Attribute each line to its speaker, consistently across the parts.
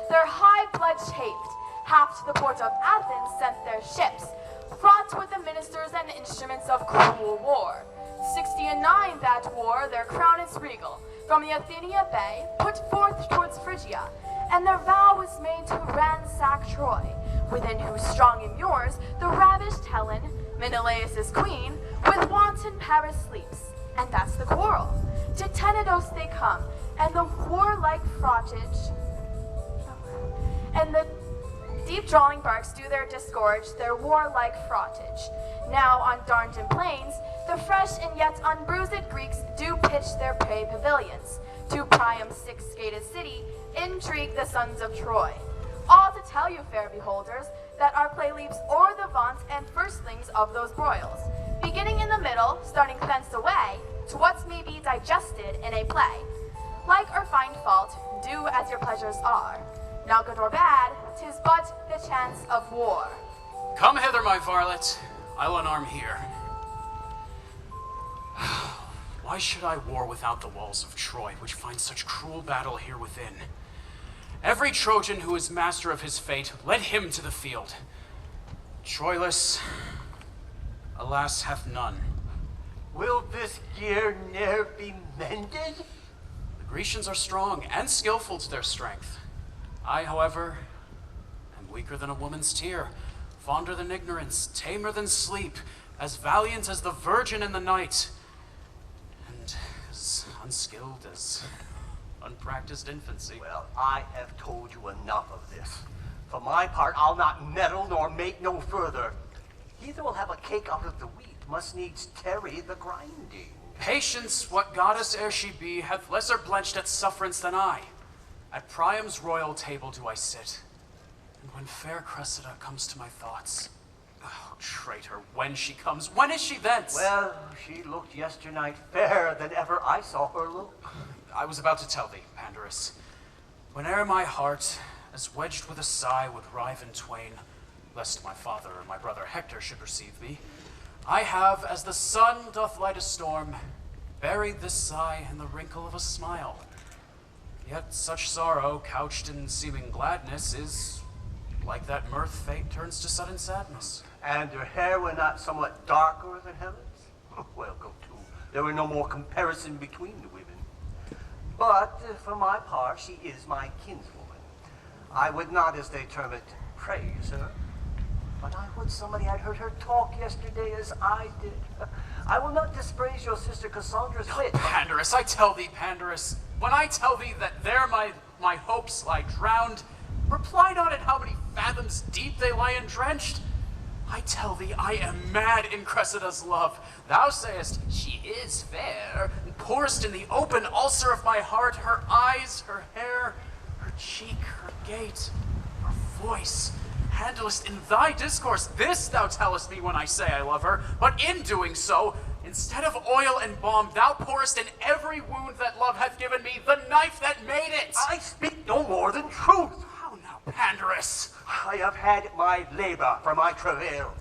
Speaker 1: their high blood chafed. Half to the port of Athens sent their ships, fraught with the ministers and instruments of cruel war. 60 and 9 that war, their crown is regal, from the Athenia Bay, put forth towards Phrygia, and their vow was made to ransack Troy, within whose strong immures the ravished Helen, Menelaus' queen, with wanton Paris sleeps, and that's the quarrel. To Tenedos they come, and the warlike fraughtage, and the deep drawling barks do their disgorge, their warlike fraughtage. Now on Thornden plains, the fresh and yet unbruised Greeks do pitch their prey pavilions. To Priam's six-gated city, intrigue the sons of Troy. All to tell you, fair beholders, that our play leaps o'er the vaunt and firstlings of those broils, beginning in the middle, starting thence away, to what may be digested in a play. Like or find fault, do as your pleasures are. Now good or bad, 'tis but the chance of war.
Speaker 2: Come hither, my varlet. I'll unarm here. Why should I war without the walls of Troy, which find such cruel battle here within? Every Trojan who is master of his fate, let him to the field. Troilus, alas, hath none.
Speaker 3: Will this gear ne'er be mended?
Speaker 2: The Grecians are strong and skillful to their strength. I, however, am weaker than a woman's tear, fonder than ignorance, tamer than sleep, as valiant as the virgin in the night, and as unskilled as unpracticed infancy.
Speaker 3: Well, I have told you enough of this. For my part, I'll not meddle nor make no further. He that will have a cake out of the wheat must needs tarry the grinding.
Speaker 2: Patience, what goddess ere she be, hath lesser blenched at sufferance than I. At Priam's royal table do I sit, and when fair Cressida comes to my thoughts, oh, traitor, when she comes, when is she thence?
Speaker 3: Well, she looked yesternight fairer than ever I saw her look.
Speaker 2: I was about to tell thee, Pandarus, whene'er my heart, as wedged with a sigh, would rive in twain, lest my father or my brother Hector should receive me, I have, as the sun doth light a storm, buried this sigh in the wrinkle of a smile. Yet such sorrow, couched in seeming gladness, is like that mirth fate turns to sudden sadness.
Speaker 3: And her hair were not somewhat darker than Helen's? Well, go to. There were no more comparison between the women. But for my part, she is my kinswoman. I would not, as they term it, praise her. But I would somebody had heard her talk yesterday as I did. I will not dispraise your sister Cassandra's wit.
Speaker 2: Pandarus, I tell thee, Pandarus, when I tell thee that there my hopes lie drowned, reply not at how many fathoms deep they lie entrenched. I tell thee, I am mad in Cressida's love. Thou sayest, she is fair, and pourest in the open ulcer of my heart her eyes, her hair, her cheek, her gait, her voice. Handlest in thy discourse this thou tellest me when I say I love her, but in doing so, instead of oil and balm, thou pourest in every wound that love hath given me the knife that made it.
Speaker 3: I speak no more than truth.
Speaker 2: How now, Pandarus?
Speaker 3: I have had my labor for my travail.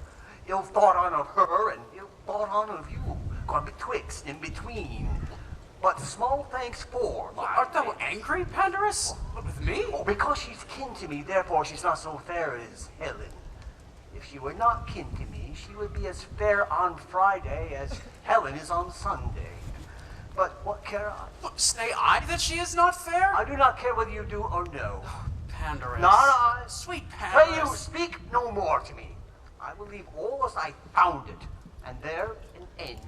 Speaker 3: Ill thought on of her, and ill thought on of you, gone betwixt and between. But small thanks for my
Speaker 2: Art thou angry, Pandarus? What, with me?
Speaker 3: Oh, because she's kin to me, therefore she's not so fair as Helen. If she were not kin to me, she would be as fair on Friday as Helen is on Sunday. But what care I?
Speaker 2: Say I that she is not fair?
Speaker 3: I do not care whether you do or no.
Speaker 2: Pandarus.
Speaker 3: Not I.
Speaker 2: Sweet Pandarus.
Speaker 3: Pray you, speak no more to me. I will leave all as I found it, and there an end.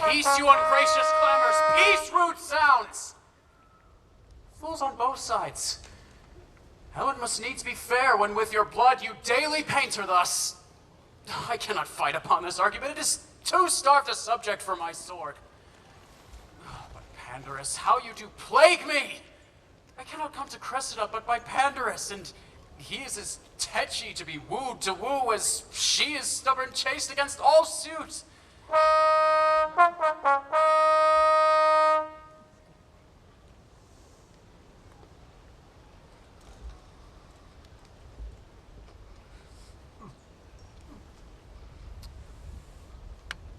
Speaker 2: Peace, you ungracious clamors! Peace, rude sounds! Fools on both sides. Helen must needs be fair when with your blood you daily paint her thus. I cannot fight upon this argument. It is too starved a subject for my sword. But Pandarus, how you do plague me! I cannot come to Cressida but by Pandarus, and he is as tetchy to be wooed to woo as she is stubborn chaste against all suit.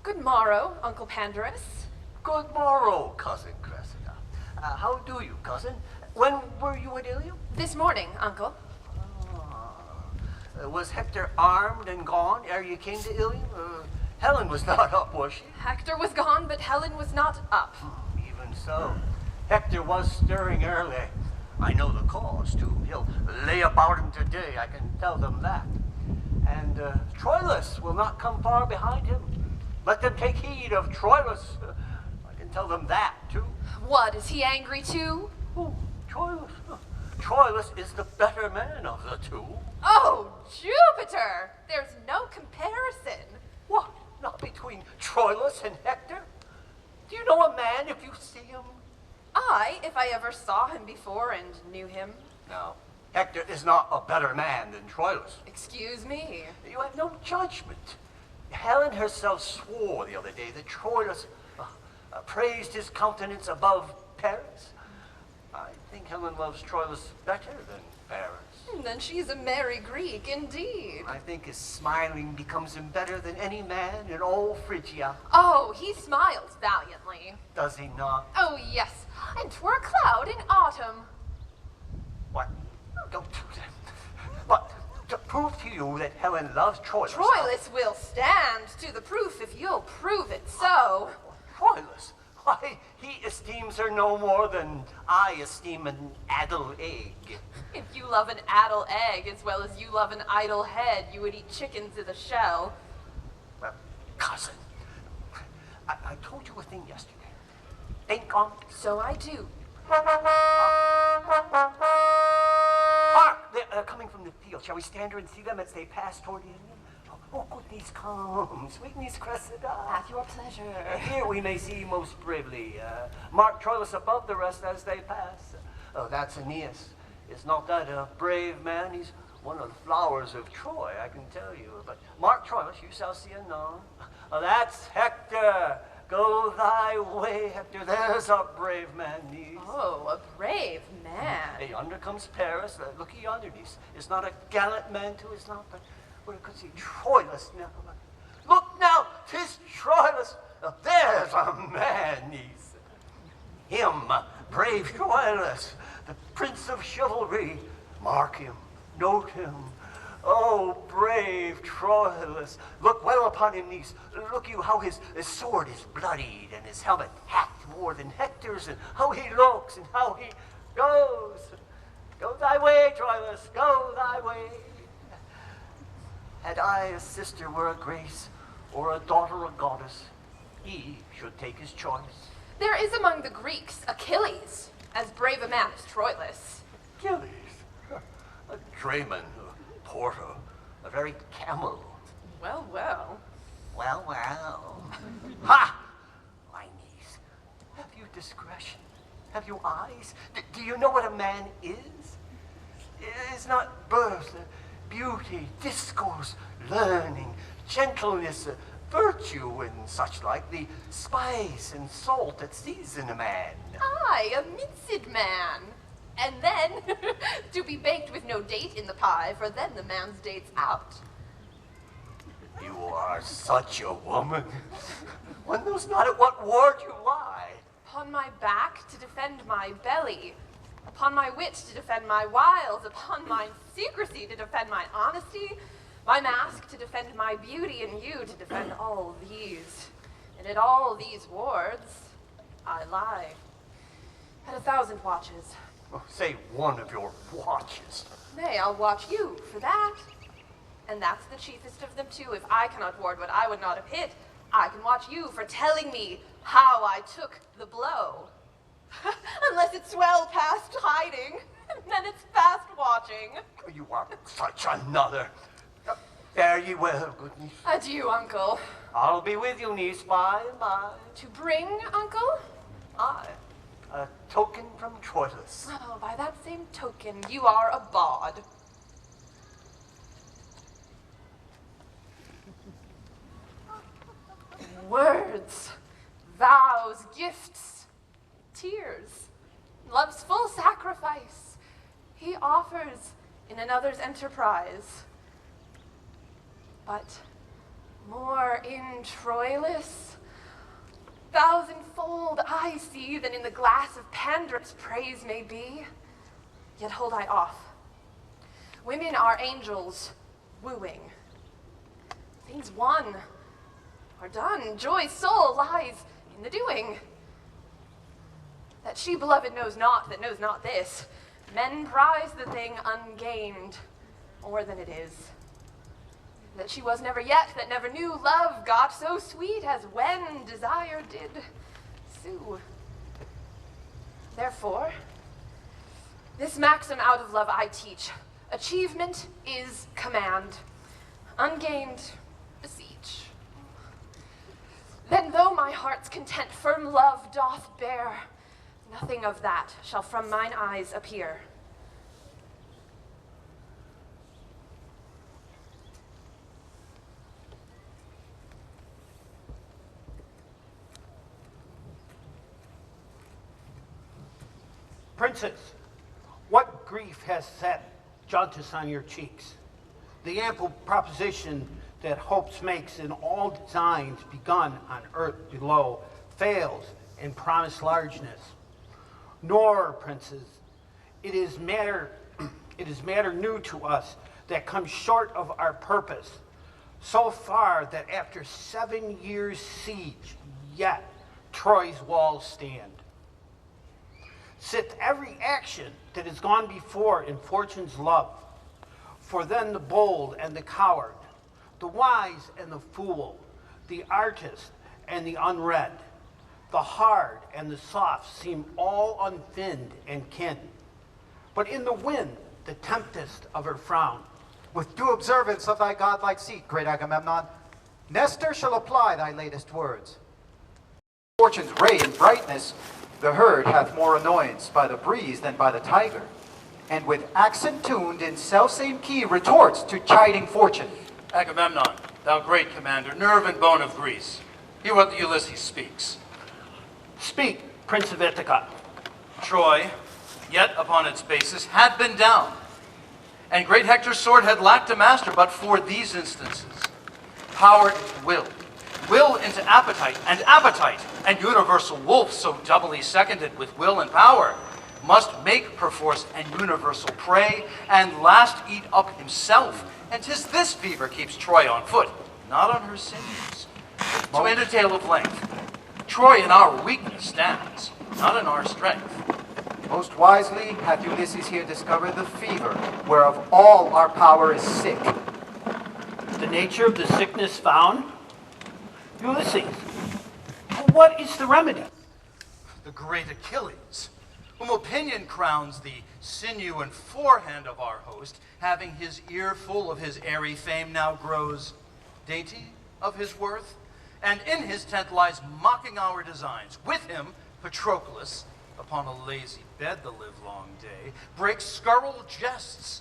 Speaker 1: Good morrow, Uncle Pandarus.
Speaker 3: Good morrow, cousin Cressida. How do you, cousin? When were you at Ilium?
Speaker 4: This morning, Uncle.
Speaker 3: Was Hector armed and gone ere you came to Ilium? Helen was not up, was she?
Speaker 4: Hector was gone, but Helen was not up.
Speaker 3: Even so, Hector was stirring early. I know the cause, too. He'll lay about him today, I can tell them that. And Troilus will not come far behind him. Let them take heed of Troilus. I can tell them that, too.
Speaker 4: What, is he angry too?
Speaker 3: Oh, Troilus. Troilus is the better man of the two.
Speaker 4: Oh, Jupiter! There's no comparison.
Speaker 3: What? Not between Troilus and Hector? Do you know a man if you see him?
Speaker 4: I, if I ever saw him before and knew him.
Speaker 3: No. Hector is not a better man than Troilus.
Speaker 4: Excuse me.
Speaker 3: You have no judgment. Helen herself swore the other day that Troilus praised his countenance above Paris. I think Helen loves Troilus better than Paris.
Speaker 4: Then she's a merry Greek indeed.
Speaker 3: I think his smiling becomes him better than any man in all Phrygia.
Speaker 4: Oh, he smiles valiantly.
Speaker 3: Does he not?
Speaker 4: Oh, yes. And 'twere a cloud in autumn.
Speaker 3: What? Don't do that. But to prove to you that Helen loves Troilus...
Speaker 4: Troilus will stand to the proof if you'll prove it so.
Speaker 3: Troilus? Why, he esteems her no more than I esteem an addle egg.
Speaker 4: If you love an addle egg as well as you love an idle head, you would eat chickens in the shell.
Speaker 3: Well, cousin, I told you a thing yesterday. Think on it.
Speaker 4: So I do.
Speaker 3: Hark! They're coming from the field. Shall we stand here and see them as they pass toward the enemy? Oh, goodness, come. Sweetness, Cressida.
Speaker 4: At your pleasure.
Speaker 3: Here we may see most bravely. Mark Troilus above the rest as they pass. Oh, that's Aeneas. Is not that a brave man? He's one of the flowers of Troy, I can tell you. But mark Troilus, you shall see anon. Oh, that's Hector. Go thy way, Hector. There's a brave man, niece.
Speaker 4: Oh, a brave man.
Speaker 3: Hey, yonder comes Paris. Look yonder, niece. Is not a gallant man too, is not? But where could see Troilus now? Look now, 'tis Troilus. There's a man, niece. Him, brave Troilus, the prince of chivalry. Mark him, note him. Oh, brave Troilus. Look well upon him, niece. Look you how his sword is bloodied and his helmet hacked more than Hector's, and how he looks and how he goes. Go thy way, Troilus, go thy way. Had I a sister were a grace, or a daughter a goddess, he should take his choice.
Speaker 4: There is among the Greeks Achilles, as brave a man as Troilus.
Speaker 3: Achilles, a drayman, a porter, a very camel.
Speaker 4: Well, well.
Speaker 3: Well, well. Ha! My niece, have you discretion? Have you eyes? Do you know what a man is? It is not birth, beauty, discourse, learning, gentleness, virtue, and such like, the spice and salt that season a man.
Speaker 4: Aye, a minced man. And then, to be baked with no date in the pie, for then the man's date's out.
Speaker 3: You are such a woman. One knows not at what ward you lie.
Speaker 4: Upon my back to defend my belly, upon my wit to defend my wiles, upon my secrecy to defend my honesty, my mask to defend my beauty, and you to defend all these. And at all these wards, I lie. At 1,000 watches.
Speaker 3: Oh, say one of your watches.
Speaker 4: Nay, I'll watch you for that. And that's the chiefest of them too. If I cannot ward what I would not have hit, I can watch you for telling me how I took the blow. Unless it's well past hiding, then it's past watching.
Speaker 3: You are such another. Fare ye well, good niece.
Speaker 4: Adieu, uncle.
Speaker 3: I'll be with you, niece, by and by.
Speaker 4: To bring, uncle?
Speaker 3: Aye, a token from Troilus.
Speaker 4: Oh, by that same token, you are a bawd. Words, vows, gifts, tears, love's full sacrifice he offers in another's enterprise. But more in Troilus, thousandfold I see than in the glass of Pandarus praise may be. Yet hold I off. Women are angels wooing. Things won are done. Joy's soul lies in the doing. That she, beloved, knows not that knows not this. Men prize the thing ungained more than it is. That she was never yet, that never knew love got so sweet as when desire did sue. Therefore, this maxim out of love I teach. Achievement is command. Ungained, beseech. Then though my heart's content firm love doth bear, nothing of that shall from mine eyes appear.
Speaker 5: Princess, what grief has set jaundice on your cheeks? The ample proposition that hopes makes in all designs begun on earth below fails in promised largeness. Nor, princes, it is matter new to us that comes short of our purpose, so far that after 7 years' siege, yet Troy's walls stand. Sith every action that has gone before in fortune's love, for then the bold and the coward, the wise and the fool, the artist and the unread, the hard and the soft seem all unfinned and kin. But in the wind, the tempest of her frown.
Speaker 6: With due observance of thy godlike seat, great Agamemnon, Nestor shall apply thy latest words. Fortune's ray and brightness, the herd hath more annoyance by the breeze than by the tiger, and with accent tuned in selfsame key retorts to chiding fortune.
Speaker 7: Agamemnon, thou great commander, nerve and bone of Greece, hear what the Ulysses speaks.
Speaker 5: Speak, Prince of Ithaca.
Speaker 7: Troy, yet upon its basis, had been down, and great Hector's sword had lacked a master but for these instances. Power into will into appetite, and universal wolf, so doubly seconded with will and power, must make perforce an universal prey, and last eat up himself. And 'tis this fever keeps Troy on foot, not on her sinews. To end a tale of length, Troy in our weakness stands, not in our strength.
Speaker 6: Most wisely hath Ulysses here discovered the fever, whereof all our power is sick.
Speaker 5: The nature of the sickness found? Ulysses, what is the remedy?
Speaker 7: The great Achilles, whom opinion crowns the sinew and forehand of our host, having his ear full of his airy fame, now grows dainty of his worth, and in his tent lies mocking our designs. With him, Patroclus, upon a lazy bed the livelong day, breaks scurril jests.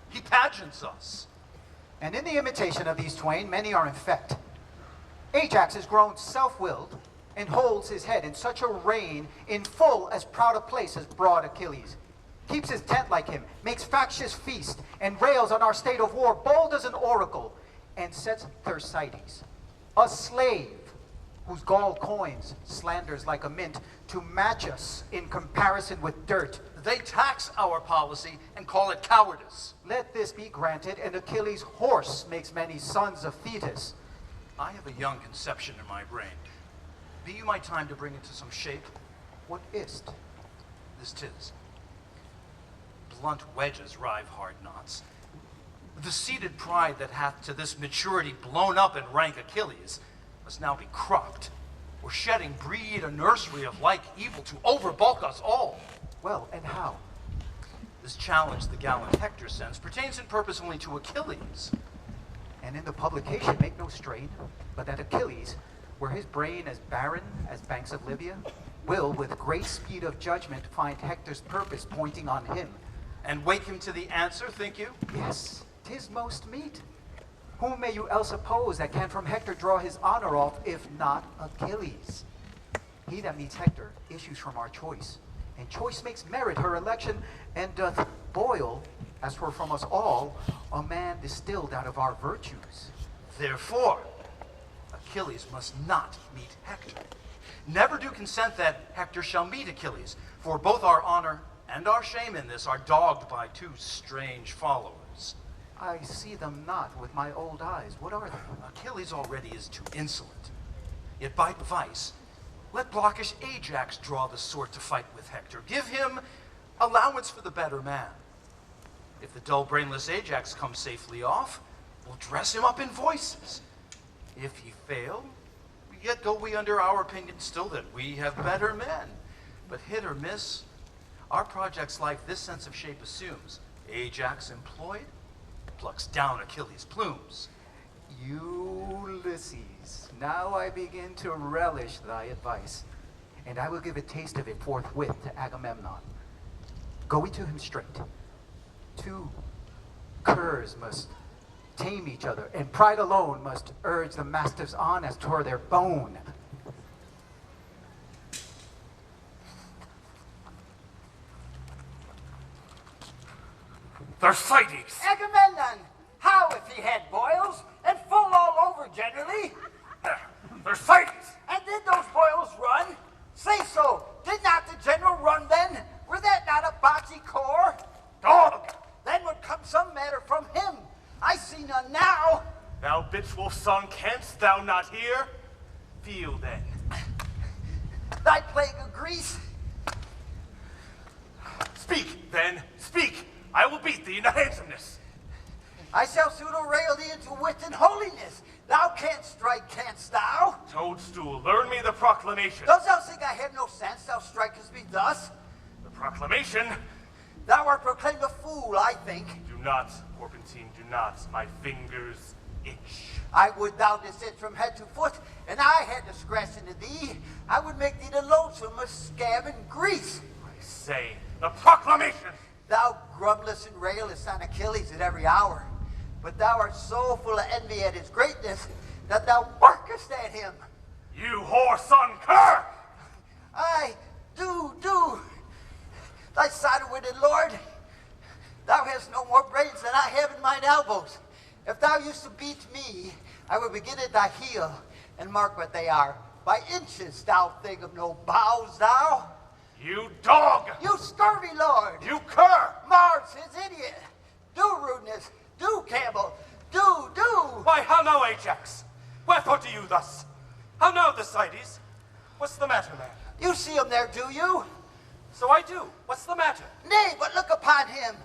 Speaker 7: He pageants us.
Speaker 6: And in the imitation of these twain, many are infect. Ajax is grown self-willed, and holds his head in such a rein, in full as proud a place as broad Achilles. Keeps his tent like him, makes factious feast, and rails on our state of war, bold as an oracle, and sets Thersites, a slave, whose gall coins slanders like a mint, to match us in comparison with dirt.
Speaker 7: They tax our policy and call it cowardice.
Speaker 6: Let this be granted, and Achilles' horse makes many sons of Thetis.
Speaker 7: I have a young conception in my brain. Be you my time to bring it to some shape?
Speaker 6: What is't?
Speaker 7: This 'tis. Blunt wedges rive hard knots. The seated pride that hath to this maturity blown up in rank Achilles must now be cropped, or shedding breed a nursery of like evil to overbulk us all.
Speaker 6: Well, and how?
Speaker 7: This challenge the gallant Hector sends pertains in purpose only to Achilles.
Speaker 6: And in the publication make no strain, but that Achilles, were his brain as barren as banks of Libya, will with great speed of judgment find Hector's purpose pointing on him.
Speaker 7: And wake him to the answer, think you?
Speaker 6: Yes, 'tis most meet. Whom may you else oppose that can from Hector draw his honor off, if not Achilles? He that meets Hector issues from our choice, and choice makes merit her election, and doth boil, as for from us all, a man distilled out of our virtues.
Speaker 7: Therefore, Achilles must not meet Hector. never do consent that Hector shall meet Achilles, for both our honor and our shame in this are dogged by two strange followers.
Speaker 6: I see them not with my old eyes. What are they?
Speaker 7: Achilles already is too insolent. Yet by device, let blockish Ajax draw the sword to fight with Hector. Give him allowance for the better man. If the dull, brainless Ajax comes safely off, we'll dress him up in voices. If he fail, yet go we under our opinion still that we have better men. But hit or miss, our project's like this sense of shape assumes. Ajax employed, plucks down Achilles' plumes.
Speaker 6: Ulysses, now I begin to relish thy advice, and I will give a taste of it forthwith to Agamemnon. Go we to him straight. Two curs must tame each other, and pride alone must urge the mastiffs on as toward their bone.
Speaker 8: Thersites!
Speaker 3: Agamemnon, how if he had boils and full all over generally?
Speaker 8: Thersites!
Speaker 3: And did those boils run? Say so. Did not the general run then? Were that not a botchy core?
Speaker 8: Dog!
Speaker 3: Then would come some matter from him. I see none now.
Speaker 8: Thou bitch wolf son, canst thou not hear? Feel then.
Speaker 3: Thy plague of Greece.
Speaker 8: Speak, then, speak! I will beat thee in handsomeness.
Speaker 3: I shall pseudo rail thee into wit and holiness. Thou canst strike, canst thou?
Speaker 8: Toadstool, learn me the proclamation.
Speaker 3: Dost thou think I have no sense, thou strikest me thus?
Speaker 8: The proclamation?
Speaker 3: Thou art proclaimed a fool, I think.
Speaker 8: Do not, Porpentine, do not. My fingers itch.
Speaker 3: I would thou didst itch from head to foot, and I had discretion to thee. I would make thee the loathsomest scab in Greece.
Speaker 8: I say, the proclamation!
Speaker 3: Thou grumblest and railest on Achilles at every hour, but thou art so full of envy at his greatness that thou barkest at him.
Speaker 8: You whore son cur!
Speaker 3: I do. Thy cider-witted lord, thou hast no more brains than I have in mine elbows. If thou used to beat me, I would begin at thy heel, and mark what they are. By inches, thou thing of no bowels, thou.
Speaker 8: You dog!
Speaker 3: You scurvy lord!
Speaker 8: You cur!
Speaker 3: Mars, his idiot! Do rudeness! Do Campbell! Do!
Speaker 8: Why, how now, Ajax? Wherefore do you thus? How now, Thersites? What's the matter, man?
Speaker 3: You see him there, do you?
Speaker 8: So I do. What's the matter?
Speaker 3: Nay, but look upon him!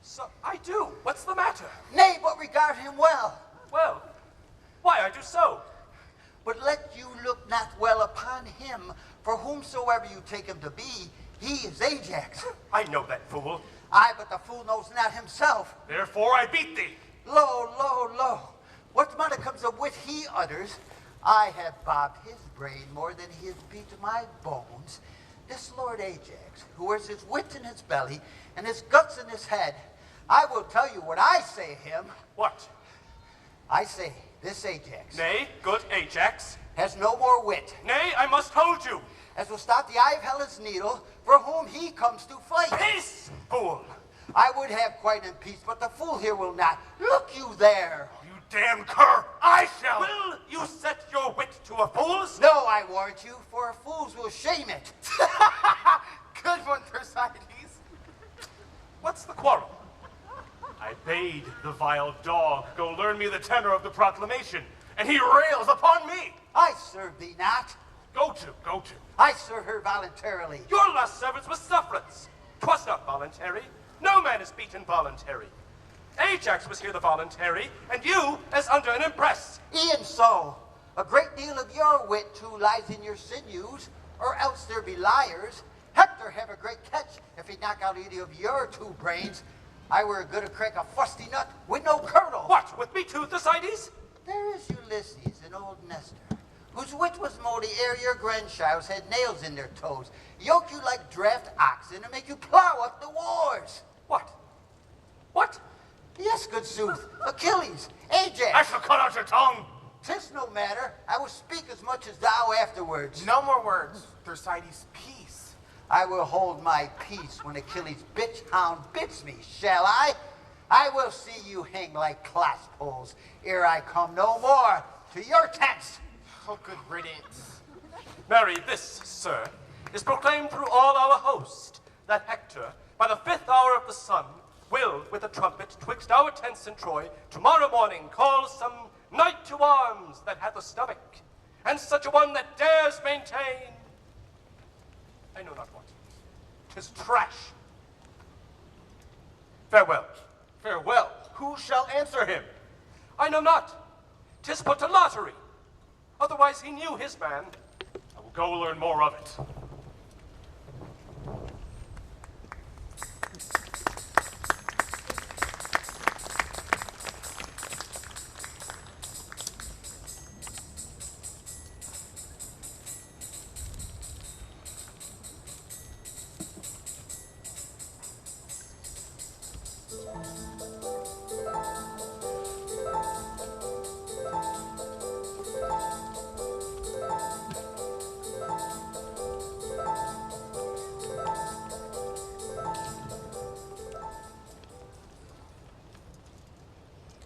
Speaker 8: So I do. What's the matter?
Speaker 3: Nay, but regard him well!
Speaker 8: Well, why I do so?
Speaker 3: But let you look not well upon him, for whomsoever you take him to be, he is Ajax.
Speaker 8: I know that fool.
Speaker 3: Aye, but the fool knows not himself.
Speaker 8: Therefore I beat thee.
Speaker 3: Lo. What modicums of wit he utters, I have bobbed his brain more than he has beat my bones. This Lord Ajax, who wears his wit in his belly and his guts in his head, I will tell you what I say him.
Speaker 8: What?
Speaker 3: I say, this Ajax
Speaker 8: Nay, good Ajax.
Speaker 3: has no more wit,
Speaker 8: Nay, I must hold you.
Speaker 3: as will stop the eye of Helen's needle, for whom he comes to fight.
Speaker 8: Peace, fool.
Speaker 3: I would have quite in peace, but the fool here will not. Look you there.
Speaker 8: You damn cur. I shall. Will you set your wit to a fool's?
Speaker 3: No, I warrant you, for fools will shame it.
Speaker 8: Good one, Thersites. What's the quarrel? I bade the vile dog go learn me the tenor of the proclamation, and he rails upon me.
Speaker 3: I serve thee not.
Speaker 8: Go to.
Speaker 3: I serve her voluntarily.
Speaker 8: Your last service was sufferance. 'Twas not voluntary. No man is beaten voluntary. Ajax was here the voluntary, and you as under an impress.
Speaker 3: E'en so. A great deal of your wit too lies in your sinews, or else there be liars. Hector have a great catch if he knock out either of your two brains. I were good to crack a fusty nut with no kernel.
Speaker 8: What, with me too, Thersites?
Speaker 3: There is Ulysses, an old Nestor, whose wit was moldy ere your grandchilds had nails in their toes, yoke you like draft oxen and make you plow up the wars.
Speaker 8: What?
Speaker 3: Yes, good sooth, Achilles,
Speaker 8: I
Speaker 3: Ajax.
Speaker 8: shall cut out your tongue.
Speaker 3: 'Tis no matter, I will speak as much as thou afterwards.
Speaker 9: No more words, Thersites. Peace.
Speaker 3: I will hold my peace when Achilles' bitch hound bits me, shall I? I will see you hang like clasp poles ere I come no more to your tents.
Speaker 9: Oh, good riddance.
Speaker 8: Marry, this, sir, is proclaimed through all our host, that Hector, by the 5th hour of the sun, will, with a trumpet, twixt our tents in Troy, tomorrow morning call some knight to arms that hath a stomach, and such a one that dares maintain, I know not what, 'tis trash. Farewell.
Speaker 9: Farewell. Who shall answer him?
Speaker 8: I know not. 'Tis put to lottery. Otherwise he knew his man. I will go learn more of it.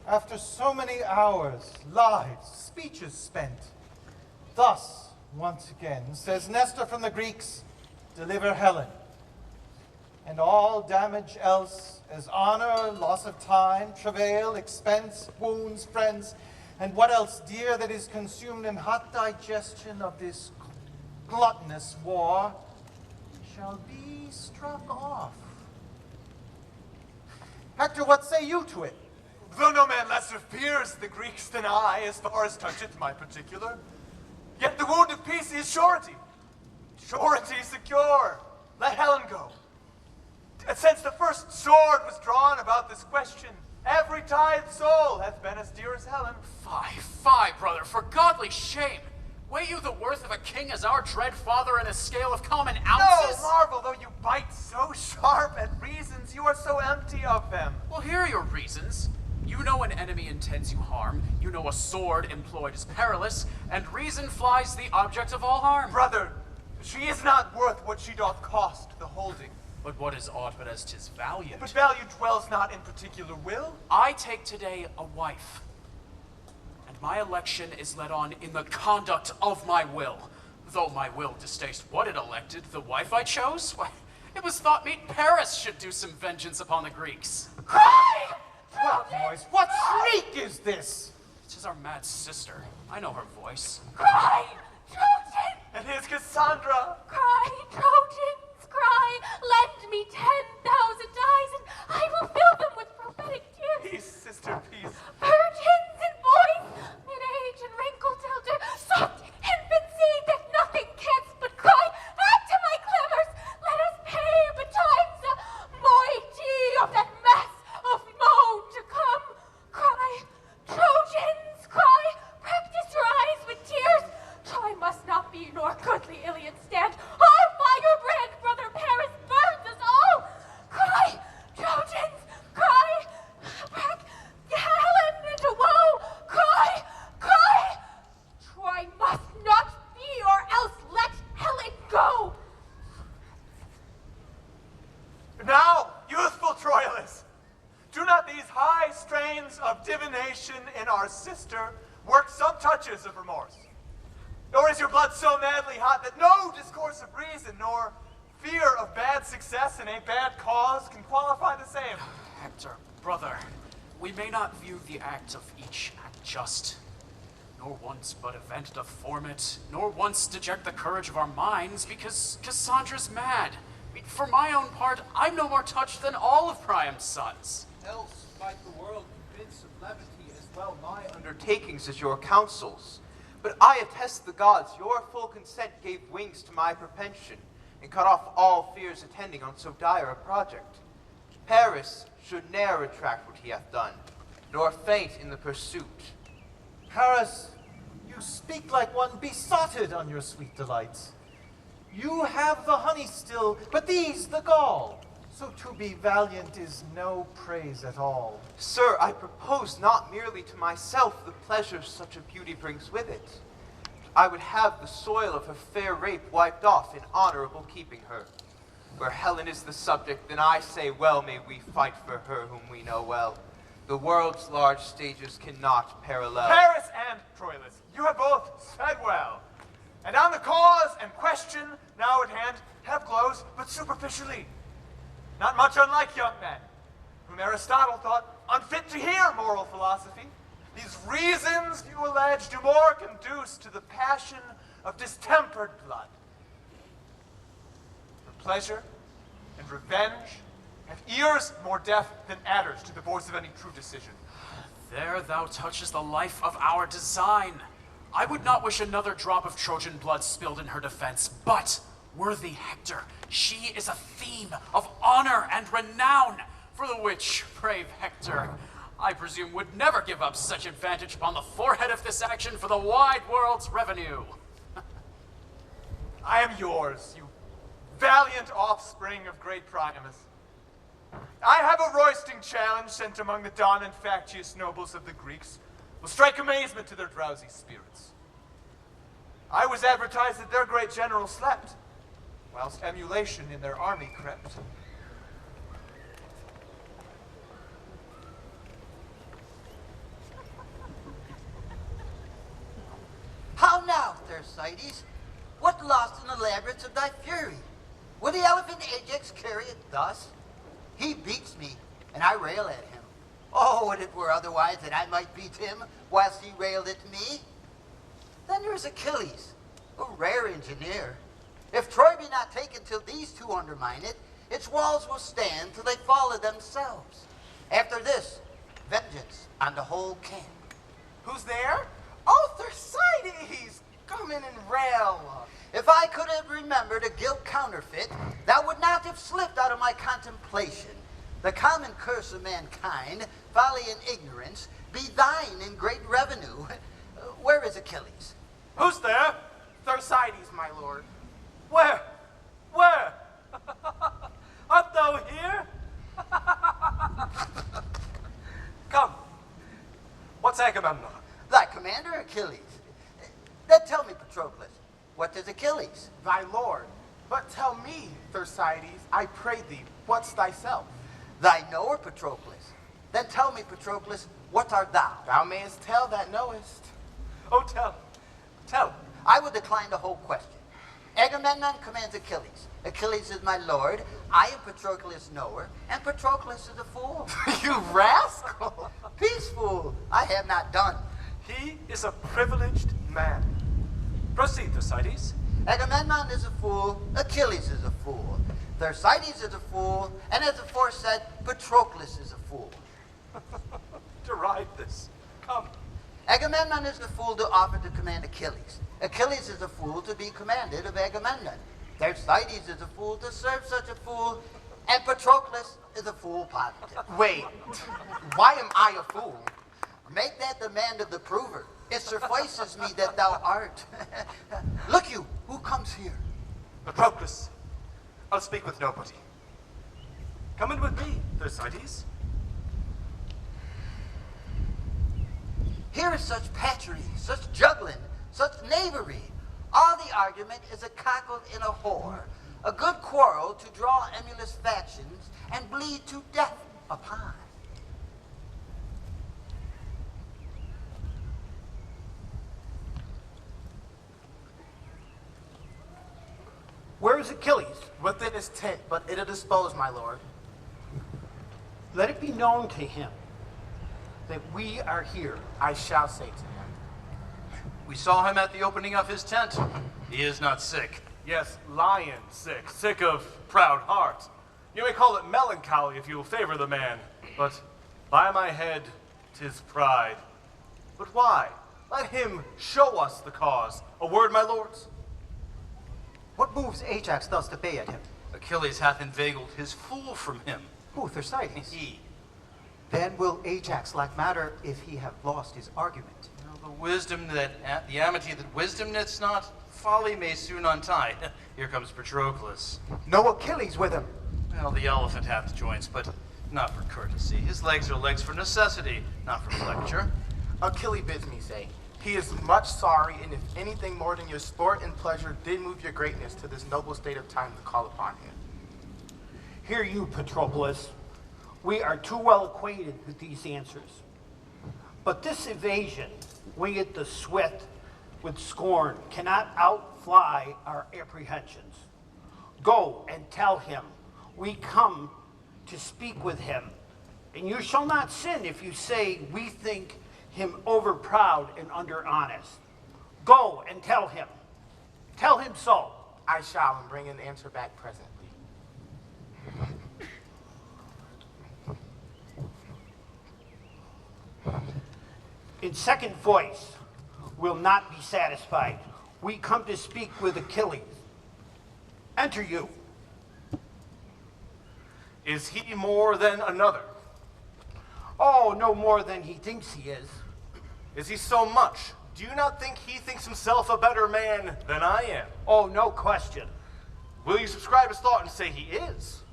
Speaker 10: After so many hours, lives, speeches spent, thus, once again, says Nestor from the Greeks, deliver Helen. And all damage else, as honor, loss of time, travail, expense, wounds, friends, and what else dear that is consumed in hot digestion of this gluttonous war, shall be struck off. Hector, what say you to it?
Speaker 9: Though no man lesser fears the Greeks than I, as far as toucheth my particular, yet the wound of peace is surety. Surety secure. Let Helen go. And since the first sword was drawn about this question, every tithe soul hath been as dear as Helen.
Speaker 2: Fie, brother, for godly shame. Weigh you the worth of a king as our dread father in a scale of common ounces?
Speaker 9: No marvel, though you bite so sharp at reasons, you are so empty of them.
Speaker 2: Well, here are your reasons. You know an enemy intends you harm, you know a sword employed is perilous, and reason flies the object of all harm.
Speaker 9: Brother, she is not worth what she doth cost the holding.
Speaker 2: But what is aught but as 'tis valiant?
Speaker 9: But value dwells not in particular will.
Speaker 2: I take today a wife, and my election is led on in the conduct of my will. Though my will distaste what it elected, the wife I chose, why, it was thought meet Paris should do some vengeance upon the Greeks.
Speaker 1: Cry!
Speaker 10: What noise? What shriek is this?
Speaker 2: It is our mad sister. I know her voice.
Speaker 1: Cry! Trojan!
Speaker 9: And his Cassandra.
Speaker 1: Cry, Trojans, cry! Lend me 10,000 dies, and I will fill them with prophetic tears.
Speaker 9: Peace, sister, peace.
Speaker 1: Virgins and boys, mid-age and wrinkled elder, soft infancy that nothing canst but cry. Add to my clamors, let us pay betimes the moiety of that mass of moan to come. Cry, Trojans, cry, practice your eyes with tears. Troy must not be, nor goodly Iliad stand. Our firebrand brother Paris burns us all. Cry, Trojans, cry, back Helen into woe. Cry, cry. Troy must not be, or else let Helen go.
Speaker 9: Now, youthful Troilus, do not these high strains of divination in our sister work some touches of remorse? Nor is your blood so madly hot that no discourse of reason, nor fear of bad success in a bad cause can qualify the same.
Speaker 2: Hector, brother, we may not view the act of each act just, nor once but event doth form it, nor once deject the courage of our minds, because Cassandra's mad. For my own part, I'm no more touched than all of Priam's sons.
Speaker 7: Else might the world convince of levity as well my undertakings as your counsels. But I attest the gods, your full consent gave wings to my propension, and cut off all fears attending on so dire a project. Paris should ne'er retract what he hath done, nor faint in the pursuit.
Speaker 10: Paris, you speak like one besotted on your sweet delights. You have the honey still, but these the gall. So to be valiant is no praise at all.
Speaker 7: Sir, I propose not merely to myself the pleasure such a beauty brings with it. I would have the soil of her fair rape wiped off in honorable keeping her. Where Helen is the subject, then I say well may we fight for her whom we know well. The world's large stages cannot parallel.
Speaker 9: Paris and Troilus, you have both said well. And on the cause and question now at hand have glows, but superficially. Not much unlike young men, whom Aristotle thought unfit to hear moral philosophy. These reasons, you allege, do more conduce to the passion of distempered blood. For pleasure and revenge have ears more deaf than adders to the voice of any true decision.
Speaker 2: There thou touchest the life of our design. I would not wish another drop of Trojan blood spilled in her defense, but, worthy Hector, she is a theme of honor and renown, for the which brave Hector, I presume, would never give up such advantage upon the forehead of this action for the wide world's revenue.
Speaker 9: I am yours, you valiant offspring of great Priamus. I have a roisting challenge sent among the Don and factious nobles of the Greeks. Will strike amazement to their drowsy spirits. I was advertised that their great general slept, whilst emulation in their army crept.
Speaker 11: How now, Thersites? What lost in the labyrinths of thy fury? Would the elephant Ajax carry it thus? He beats me, and I rail at him. Oh, would it were otherwise, that I might beat him, whilst he railed at me. Then there is Achilles, a rare engineer. If Troy be not taken till these two undermine it, its walls will stand till they fall of themselves. After this, vengeance on the whole camp.
Speaker 12: Who's there? Oh, Thersites! Come in and rail.
Speaker 11: If I could have remembered a gilt counterfeit, thou would not have slipped out of my contemplation. The common curse of mankind, folly and ignorance, be thine in great revenue. Where is Achilles?
Speaker 9: Who's there?
Speaker 12: Thersites, my lord.
Speaker 9: Where? Where? Art thou here? Come. What's Agamemnon?
Speaker 11: Thy commander, Achilles. Then tell me, Patroclus, what is Achilles?
Speaker 12: Thy lord. But tell me, Thersites, I pray thee, what's thyself?
Speaker 11: Thy knower, Patroclus. Then tell me, Patroclus, what art thou?
Speaker 12: Thou mayest tell that knowest.
Speaker 9: Oh, tell. Tell.
Speaker 11: I would decline the whole question. Agamemnon commands Achilles. Achilles is my lord. I am Patroclus' knower, and Patroclus is a fool.
Speaker 12: You rascal!
Speaker 11: Peace, fool. I have not done.
Speaker 9: He is a privileged man. Proceed, Thersites.
Speaker 11: Agamemnon is a fool. Achilles is a fool. Thersites is a fool, and as aforesaid, Patroclus is a fool.
Speaker 9: Deride this. Come.
Speaker 11: Agamemnon is the fool to offer to command Achilles. Achilles is a fool to be commanded of Agamemnon. Thersites is a fool to serve such a fool, and Patroclus is a fool positive.
Speaker 12: Wait, why am I a fool?
Speaker 11: Make that demand of the prover. It suffices me that thou art. Look you, who comes here?
Speaker 9: Patroclus, I'll speak with nobody. Come in with me, Thersites.
Speaker 11: Here is such patchery, such juggling, such knavery. All the argument is a cockle in a whore, a good quarrel to draw emulous factions and bleed to death upon.
Speaker 5: Where is Achilles?
Speaker 12: Within his tent, but it is disposed, my lord.
Speaker 5: Let it be known to him that we are here.
Speaker 12: I shall say to him.
Speaker 7: We saw him at the opening of his tent. He is not sick.
Speaker 8: Yes, lion sick, sick of proud heart. You may call it melancholy if you will favor the man, but by my head, 'tis pride. But why? Let him show us the cause. A word, my lords?
Speaker 6: What moves Ajax thus to bay at him?
Speaker 7: Achilles hath inveigled his fool from him.
Speaker 6: Who, Thersites?
Speaker 7: He.
Speaker 6: Then will Ajax lack matter if he have lost his argument.
Speaker 7: The wisdom that, the amity that wisdom knits not, folly may soon untie. Here comes Patroclus.
Speaker 6: No Achilles with him.
Speaker 7: Well, the elephant hath joints, but not for courtesy. His legs are legs for necessity, not for pleasure.
Speaker 12: Achilles bids me say, he is much sorry, and if anything more than your sport and pleasure did move your greatness to this noble state of time to call upon him.
Speaker 5: Hear you, Patroclus. We are too well acquainted with these answers. But this evasion, winged the swift, with scorn cannot outfly our apprehensions. Go and tell him we come to speak with him, and you shall not sin if you say we think him overproud and under-honest. Go and tell him. Tell him so.
Speaker 12: I shall, and bring an answer back presently.
Speaker 5: In second voice, will not be satisfied. We come to speak with Achilles. Enter you.
Speaker 8: Is he more than another?
Speaker 5: Oh, no more than he thinks he is.
Speaker 8: Is he so much? Do you not think he thinks himself a better man than I am?
Speaker 5: Oh, no question.
Speaker 8: Will you subscribe his thought and say he is?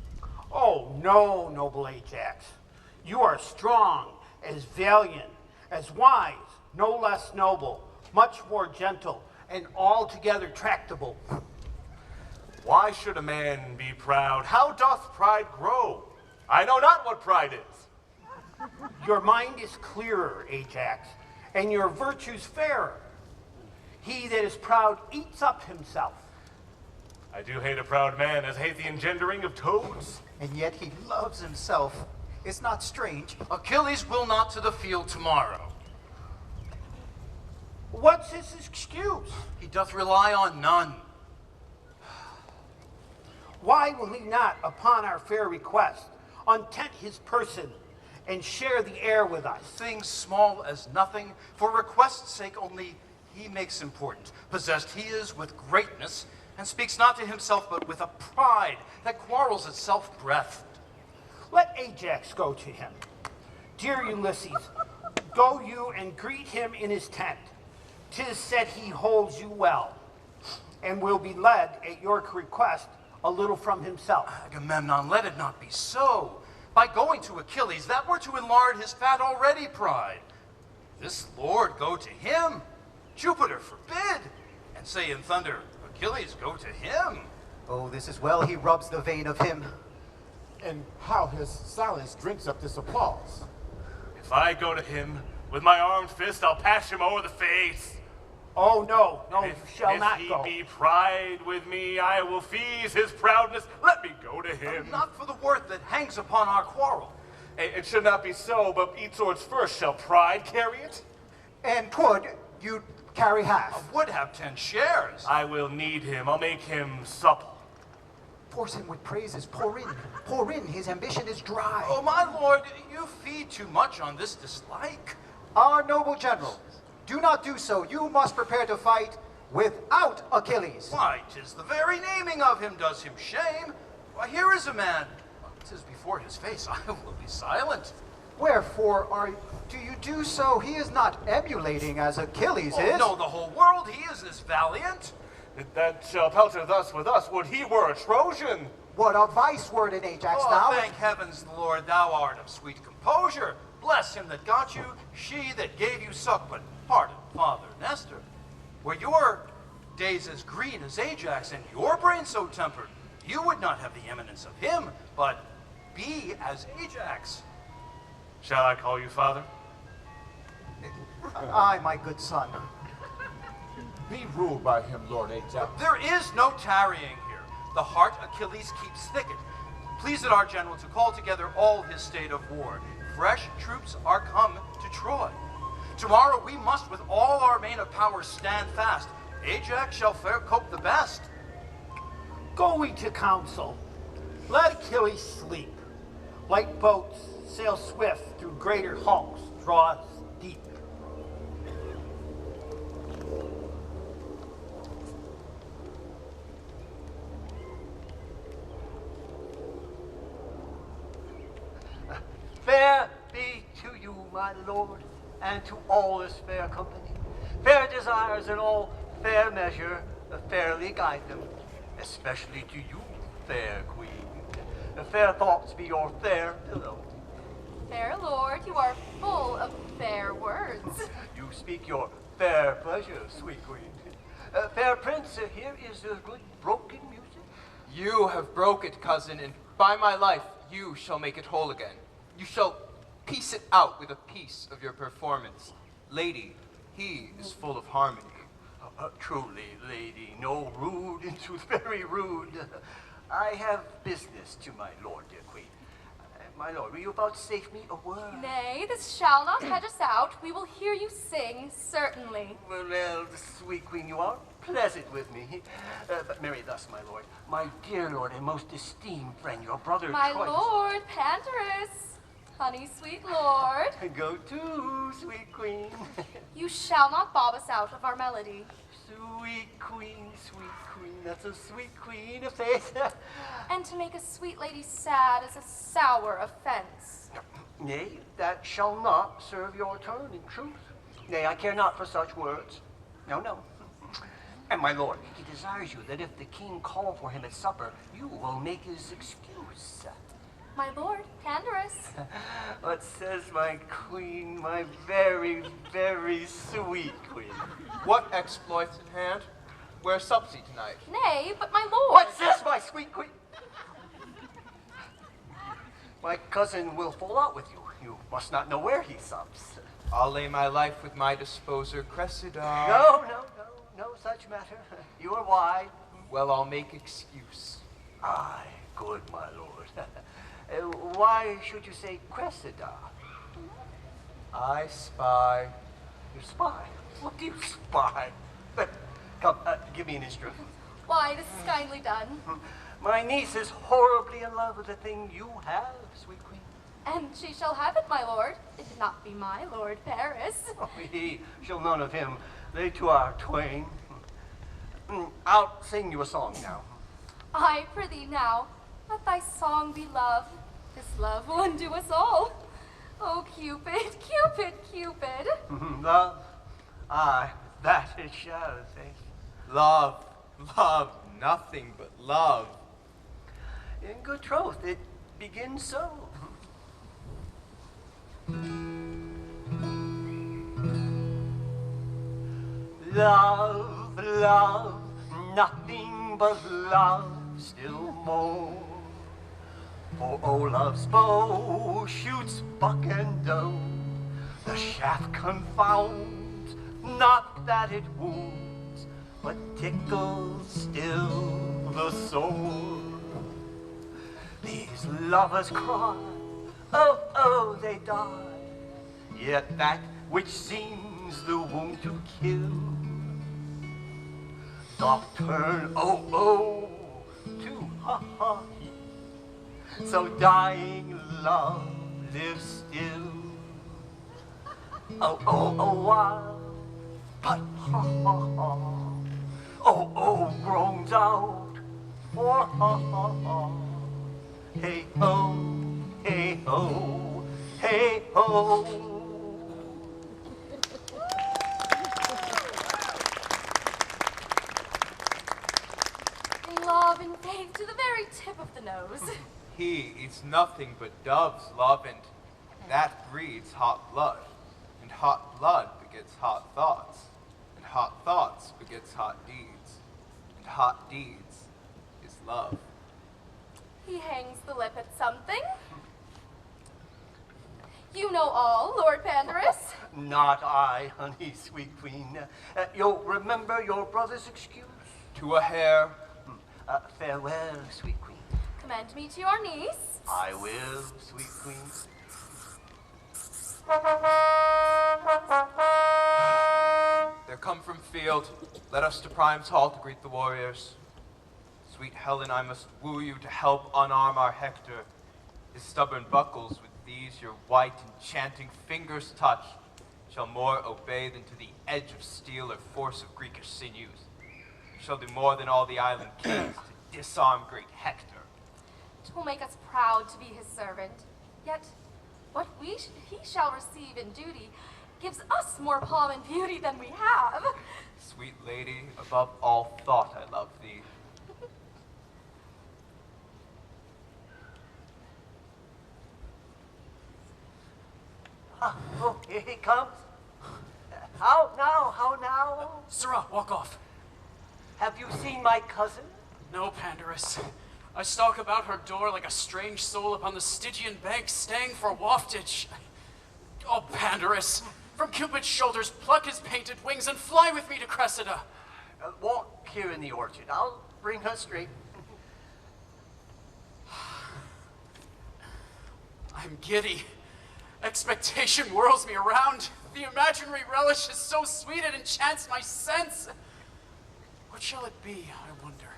Speaker 5: Oh, no, noble Ajax. You are strong, as valiant, as wise, no less noble, much more gentle, and altogether tractable.
Speaker 8: Why should a man be proud? How doth pride grow? I know not what pride is.
Speaker 5: Your mind is clearer, Ajax, and your virtues fairer. He that is proud eats up himself.
Speaker 8: I do hate a proud man, as hate the engendering of toads.
Speaker 6: And yet he loves himself. It's not strange.
Speaker 7: Achilles will not to the field tomorrow.
Speaker 5: What's his excuse?
Speaker 7: He doth rely on none.
Speaker 5: Why will he not, upon our fair request, untent his person and share the air with us?
Speaker 7: Things small as nothing, for request's sake only he makes important. Possessed he is with greatness, and speaks not to himself but with a pride that quarrels itself breath.
Speaker 5: Let Ajax go to him. Dear Ulysses, go you and greet him in his tent. 'Tis said he holds you well, and will be led at your request a little from himself.
Speaker 7: Agamemnon, let it not be so. By going to Achilles, that were to enlarge his fat already pride. This lord go to him, Jupiter forbid, and say in thunder, Achilles go to him.
Speaker 6: Oh, this is well he rubs the vein of him.
Speaker 13: And how his silence drinks up this applause.
Speaker 8: If I go to him, with my armed fist I'll pass him over the face.
Speaker 5: Oh, no, you shall not
Speaker 8: go.
Speaker 5: go.
Speaker 8: If he be pride with me, I will fease his proudness. Let me go to him.
Speaker 7: Not for the worth that hangs upon our quarrel.
Speaker 8: It should not be so, but each swords first shall pride carry it.
Speaker 6: And twould you'd carry half.
Speaker 7: I would have 10 shares.
Speaker 8: I will knead him. I'll make him supple.
Speaker 6: Force him with praises. Pour in. His ambition is dry.
Speaker 7: Oh, my lord, you feed too much on this dislike.
Speaker 6: Our noble general, do not do so. You must prepare to fight without Achilles.
Speaker 7: Why, 'tis the very naming of him does him shame. Why, here is a man. 'Tis before his face. I will be silent.
Speaker 6: Wherefore do you do so? He is not emulating as Achilles is.
Speaker 7: No, the whole world, he is as valiant.
Speaker 8: That shall pelter thus with us, would he were a Trojan.
Speaker 6: What a vice word in Ajax now.
Speaker 7: Thank heavens, Lord, thou art of sweet composure. Bless him that got you, she that gave you suck. But pardon, Father Nestor, were your days as green as Ajax, and your brain so tempered, you would not have the eminence of him, but be as Ajax.
Speaker 8: Shall I call you father?
Speaker 6: Aye, my good son.
Speaker 13: Be ruled by him, Lord Ajax.
Speaker 7: There is no tarrying here. The heart Achilles keeps thicket. Please it our general to call together all his state of war. Fresh troops are come to Troy. Tomorrow we must with all our main of power stand fast. Ajax shall fare cope the best.
Speaker 5: Go we to council. Let Achilles sleep. Light boats sail swift through greater hulks, draw us deep.
Speaker 3: Fair be to you, my lord, and to all this fair company. Fair desires in all fair measure fairly guide them, especially to you, fair queen. Fair thoughts be your fair pillow.
Speaker 1: Fair lord, you are full of fair words.
Speaker 3: You speak your fair pleasure, sweet queen. Fair prince, here is good broken music.
Speaker 14: You have broke it, cousin, and by my life, you shall make it whole again. You shall piece it out with a piece of your performance. Lady, he is full of harmony.
Speaker 3: Truly, lady, no rude, in truth, very rude. I have business to my lord, dear queen. My lord, will you vouchsafe me a word?
Speaker 15: Nay, this shall not hedge us out. We will hear you sing, certainly.
Speaker 3: Well, sweet queen, you are pleasant with me. But marry thus, my lord. My dear lord and most esteemed friend, your brother
Speaker 15: My
Speaker 3: Troilus.
Speaker 15: lord, Pandarus. Honey, sweet lord.
Speaker 3: Go to, sweet queen.
Speaker 15: You shall not bob us out of our melody.
Speaker 3: Sweet queen, that's a sweet queen of faith.
Speaker 15: And to make a sweet lady sad is a sour offense.
Speaker 3: Nay, that shall not serve your turn in truth. Nay, I care not for such words. No, no. And my lord, he desires you that if the king call for him at supper, you will make his excuse.
Speaker 15: My lord, Pandarus.
Speaker 3: What says my queen, my very, very sweet queen?
Speaker 14: What exploits in hand? Where sups he tonight?
Speaker 15: Nay, but my lord.
Speaker 3: What's this, my sweet queen? My cousin will fall out with you. You must not know where he sups.
Speaker 14: I'll lay my life with my disposer, Cressida.
Speaker 3: No such matter. You are wide.
Speaker 14: Well, I'll make excuse.
Speaker 3: Aye, good, my lord. Why should you say Cressida?
Speaker 14: I spy.
Speaker 3: You spy? What do you spy? But, come, give me an instrument.
Speaker 15: Why, this is kindly done.
Speaker 3: My niece is horribly in love with the thing you have, sweet queen.
Speaker 15: And she shall have it, my lord. It did not be my lord Paris.
Speaker 3: Oh, he shall none of him. They two are twain. I'll sing you a song now.
Speaker 15: I prithee now, let thy song be love. This love will undo us all. Oh, Cupid, Cupid, Cupid.
Speaker 3: Love? Aye, that it shall, say.
Speaker 14: Love, nothing but love.
Speaker 3: In good troth, it begins so. Love, nothing but love, still more. For Olaf's bow shoots buck and doe. The shaft confounds, not that it wounds, but tickles still the soul. These lovers cry, oh, they die. Yet that which seems the wound to kill doth turn, oh, to ha. So dying love lives still. Oh, while, but ha. Oh, groans out, for ha. Hey ho, hey ho, hey ho.
Speaker 15: Love and faith to the very tip of the nose.
Speaker 14: He eats nothing but doves, love, and that breeds hot blood. And hot blood begets hot thoughts. And hot thoughts begets hot deeds. And hot deeds is love.
Speaker 15: He hangs the lip at something. You know all, Lord Pandarus.
Speaker 3: Not I, honey, sweet queen. You'll remember your brother's excuse?
Speaker 14: To a hair.
Speaker 3: Farewell, sweet queen.
Speaker 15: Commend me to your niece.
Speaker 3: I will, sweet queen.
Speaker 14: They're come from field. Let us to Priam's hall to greet the warriors. Sweet Helen, I must woo you to help unarm our Hector. His stubborn buckles with these your white enchanting fingers touch shall more obey than to the edge of steel or force of Greekish sinews. Shall do more than all the island kings to disarm great Hector.
Speaker 15: 'Twill make us proud to be his servant. Yet, what he shall receive in duty gives us more palm and beauty than we have.
Speaker 14: Sweet lady, above all thought I love thee.
Speaker 3: Oh, here he comes. How now?
Speaker 2: Sirrah, walk off.
Speaker 3: Have you seen my cousin?
Speaker 2: No, Pandarus. I stalk about her door like a strange soul upon the Stygian bank, staying for waftage. Oh, Pandarus, from Cupid's shoulders pluck his painted wings and fly with me to Cressida.
Speaker 3: Walk here in the orchard. I'll bring her straight.
Speaker 2: I'm giddy. Expectation whirls me around. The imaginary relish is so sweet it enchants my sense. What shall it be, I wonder,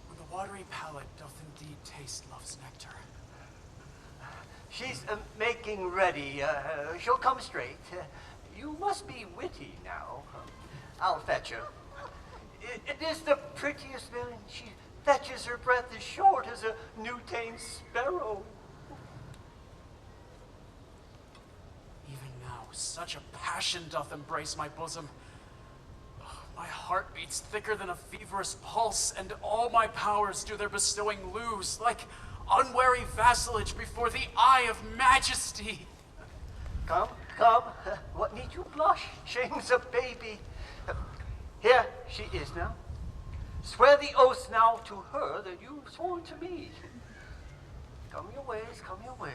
Speaker 2: when the watery palate doth indeed taste love's nectar?
Speaker 3: She's making ready. She'll come straight. You must be witty now. I'll fetch her. It is the prettiest villain. She fetches her breath as short as a new-tamed sparrow.
Speaker 2: Even now, such a passion doth embrace my bosom. My heart beats thicker than a feverous pulse, and all my powers do their bestowing lose, like unwary vassalage before the eye of majesty.
Speaker 3: Come, come. What need you blush? Shame's a baby. Here she is now. Swear the oath now to her that you've sworn to me. Come your ways, come your ways.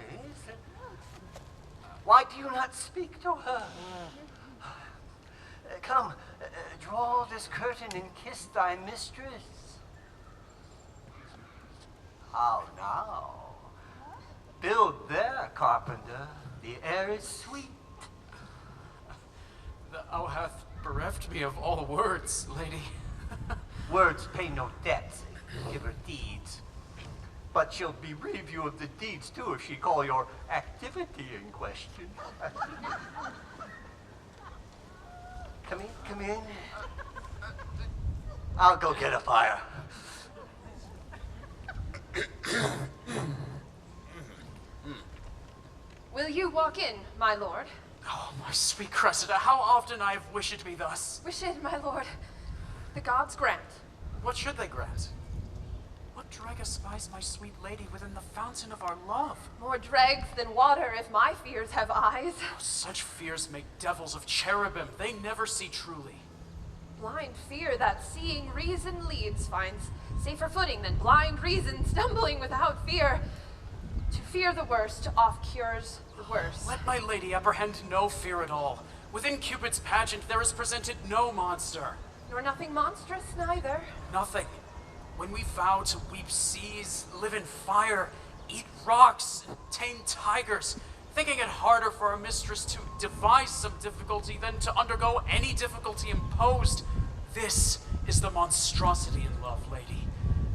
Speaker 3: Why do you not speak to her? Come, draw this curtain and kiss thy mistress. How now? Build there, carpenter. The air is sweet.
Speaker 2: Thou hath bereft me of all words, lady.
Speaker 3: Words pay no debts, give her deeds. But she'll bereave you of the deeds too if she call your activity in question. Come in. I'll go get a fire.
Speaker 4: Will you walk in, my lord?
Speaker 2: Oh, my sweet Cressida, how often I have wished me thus.
Speaker 4: Wish it, my lord. The gods grant.
Speaker 2: What should they grant? What drag espies my sweet lady within the fountain of our love?
Speaker 4: More dregs than water if my fears have eyes.
Speaker 2: Oh, such fears make devils of cherubim. They never see truly.
Speaker 4: Blind fear that seeing reason leads finds safer footing than blind reason stumbling without fear. To fear the worst oft cures the worst.
Speaker 2: Let my lady apprehend no fear at all. Within Cupid's pageant there is presented no monster.
Speaker 4: Nor nothing monstrous neither.
Speaker 2: Nothing. When we vow to weep seas, live in fire, eat rocks, and tame tigers, thinking it harder for our mistress to devise some difficulty than to undergo any difficulty imposed. This is the monstrosity in love, lady.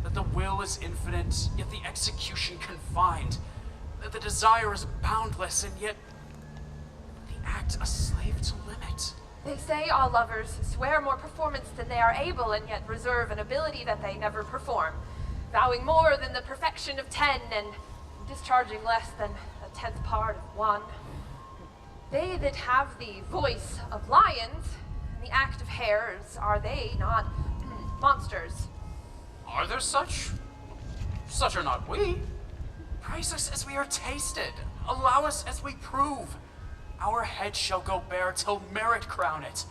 Speaker 2: That the will is infinite, yet the execution confined. That the desire is boundless, and yet the act a slave to limit.
Speaker 4: They say all lovers swear more performance than they are able, and yet reserve an ability that they never perform, vowing more than the perfection of 10, and discharging less than a 10th part of 1. They that have the voice of lions, and the act of hares, are they not monsters?
Speaker 2: Are there such? Such are not we. Praise us as we are tasted. Allow us as we prove. Our head shall go bare till merit crown it.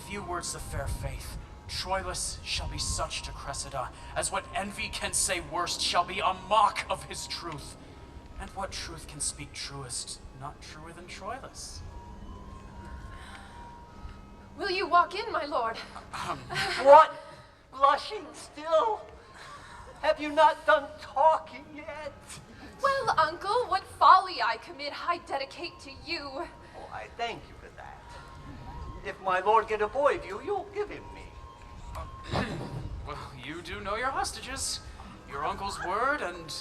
Speaker 2: Few words the fair faith. Troilus shall be such to Cressida, as what envy can say worst shall be a mock of his truth. And what truth can speak truest, not truer than Troilus?
Speaker 4: Will you walk in, my lord?
Speaker 3: What? Blushing still? Have you not done talking yet?
Speaker 4: Well, uncle, what folly I commit, I dedicate to you.
Speaker 3: Oh, I thank you for that. If my lord get a boy of you, you'll give him me.
Speaker 2: Well, you do know your hostages. Your uncle's word and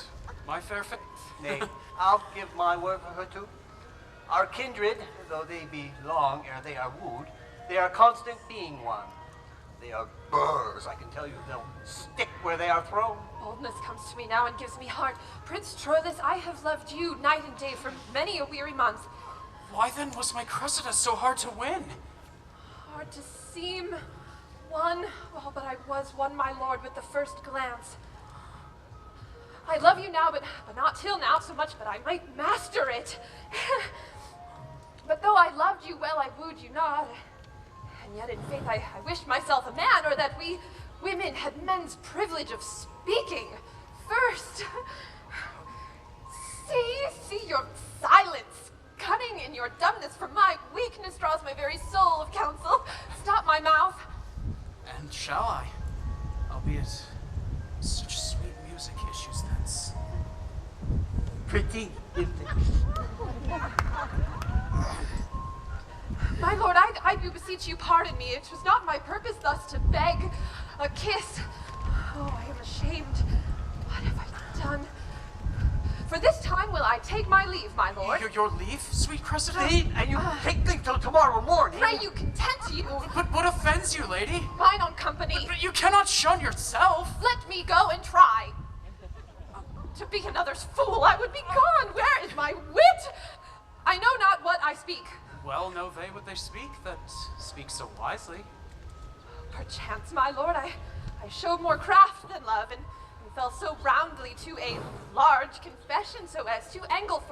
Speaker 2: my fair faith.
Speaker 3: Nay, I'll give my word for her too. Our kindred, though they be long ere they are wooed, they are constant being one. They are burrs, I can tell you. They'll stick where they are thrown.
Speaker 4: Boldness comes to me now and gives me heart. Prince Troilus, I have loved you night and day for many a weary month.
Speaker 2: Why then was my Cressida so hard to win?
Speaker 4: Hard to seem won? Oh, but I was won, my lord, with the first glance. I love you now, but not till now so much, but I might master it. But though I loved you well, I wooed you not. And yet in faith I wished myself a man, or that we women had men's privilege of speaking first. See your silence, cunning in your dumbness, for my weakness draws my very soul of counsel. Stop my mouth.
Speaker 2: And shall I? Albeit such sweet music issues thence.
Speaker 3: Pretty, isn't it?
Speaker 4: My lord, I do beseech you pardon me. It was not my purpose thus to beg a kiss. Oh, I am ashamed. What have I done? For this time will I take my leave, my lord.
Speaker 2: Your leave, sweet Cressida?
Speaker 3: Leave? And you take leave till tomorrow morning?
Speaker 4: Pray you content you.
Speaker 2: But what offends you, lady?
Speaker 4: Mine own company.
Speaker 2: But you cannot shun yourself.
Speaker 4: Let me go and try. To be another's fool, I would be gone. Where is my wit? I know not what I speak.
Speaker 2: Well know they what they speak, that speak so wisely.
Speaker 4: Perchance, my lord, I showed more craft than love, and fell so roundly to a large confession so as to angle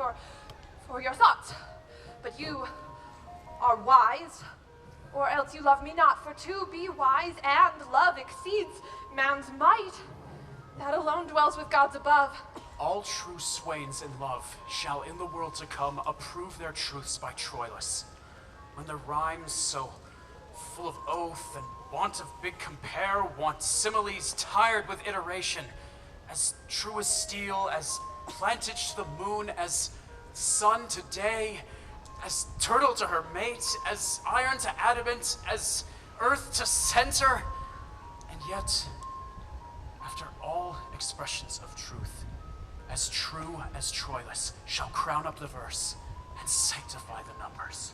Speaker 4: for your thoughts. But you are wise, or else you love me not, for to be wise and love exceeds man's might. That alone dwells with gods above.
Speaker 2: All true swains in love shall in the world to come approve their truths by Troilus. When the rhymes so full of oath and want of big compare, want similes tired with iteration, as true as steel, as plantage to the moon, as sun to day, as turtle to her mate, as iron to adamant, as earth to center, and yet, after all expressions of truth, as true as Troilus shall crown up the verse and sanctify the numbers.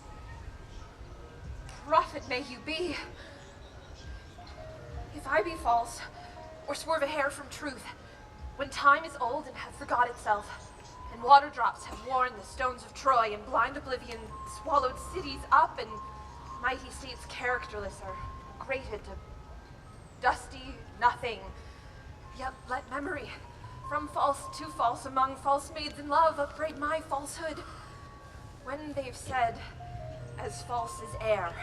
Speaker 4: Prophet may you be. If I be false, or swerve a hair from truth, when time is old and hath forgot itself, and water drops have worn the stones of Troy, and blind oblivion swallowed cities up, and mighty states characterless are grated to dusty nothing, yet let memory, from false to false among false maids in love, upbraid my falsehood. When they've said, as false as air,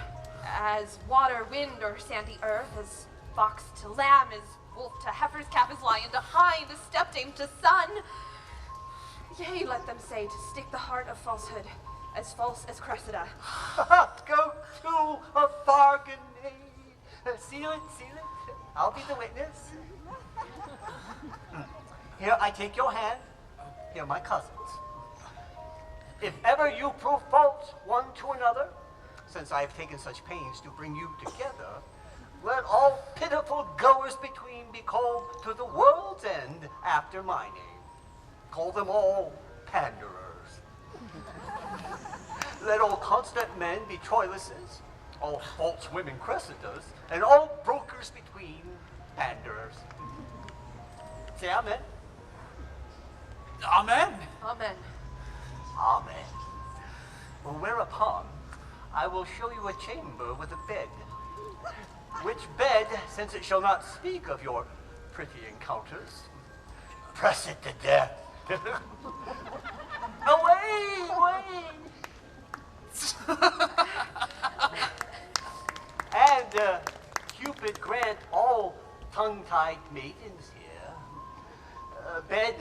Speaker 4: as water, wind, or sandy earth, as fox to lamb, as wolf to heifer's calf, as lion to hind, as stepdame to son. Yea, let them say, to stick the heart of falsehood, as false as Cressida.
Speaker 3: Go to a bargain. Seal it. I'll be the witness. Here, I take your hand. Here, my cousins. If ever you prove false one to another, since I have taken such pains to bring you together, let all pitiful goers between be called to the world's end after my name. Call them all panderers. Let all constant men be Troiluses, all false women Cressidas, and all brokers between panderers. Say amen.
Speaker 2: Amen.
Speaker 4: Amen.
Speaker 3: Amen. Well, whereupon I will show you a chamber with a bed. Which bed, since it shall not speak of your pretty encounters, press it to death. Away! And Cupid grant all tongue-tied maidens here bed,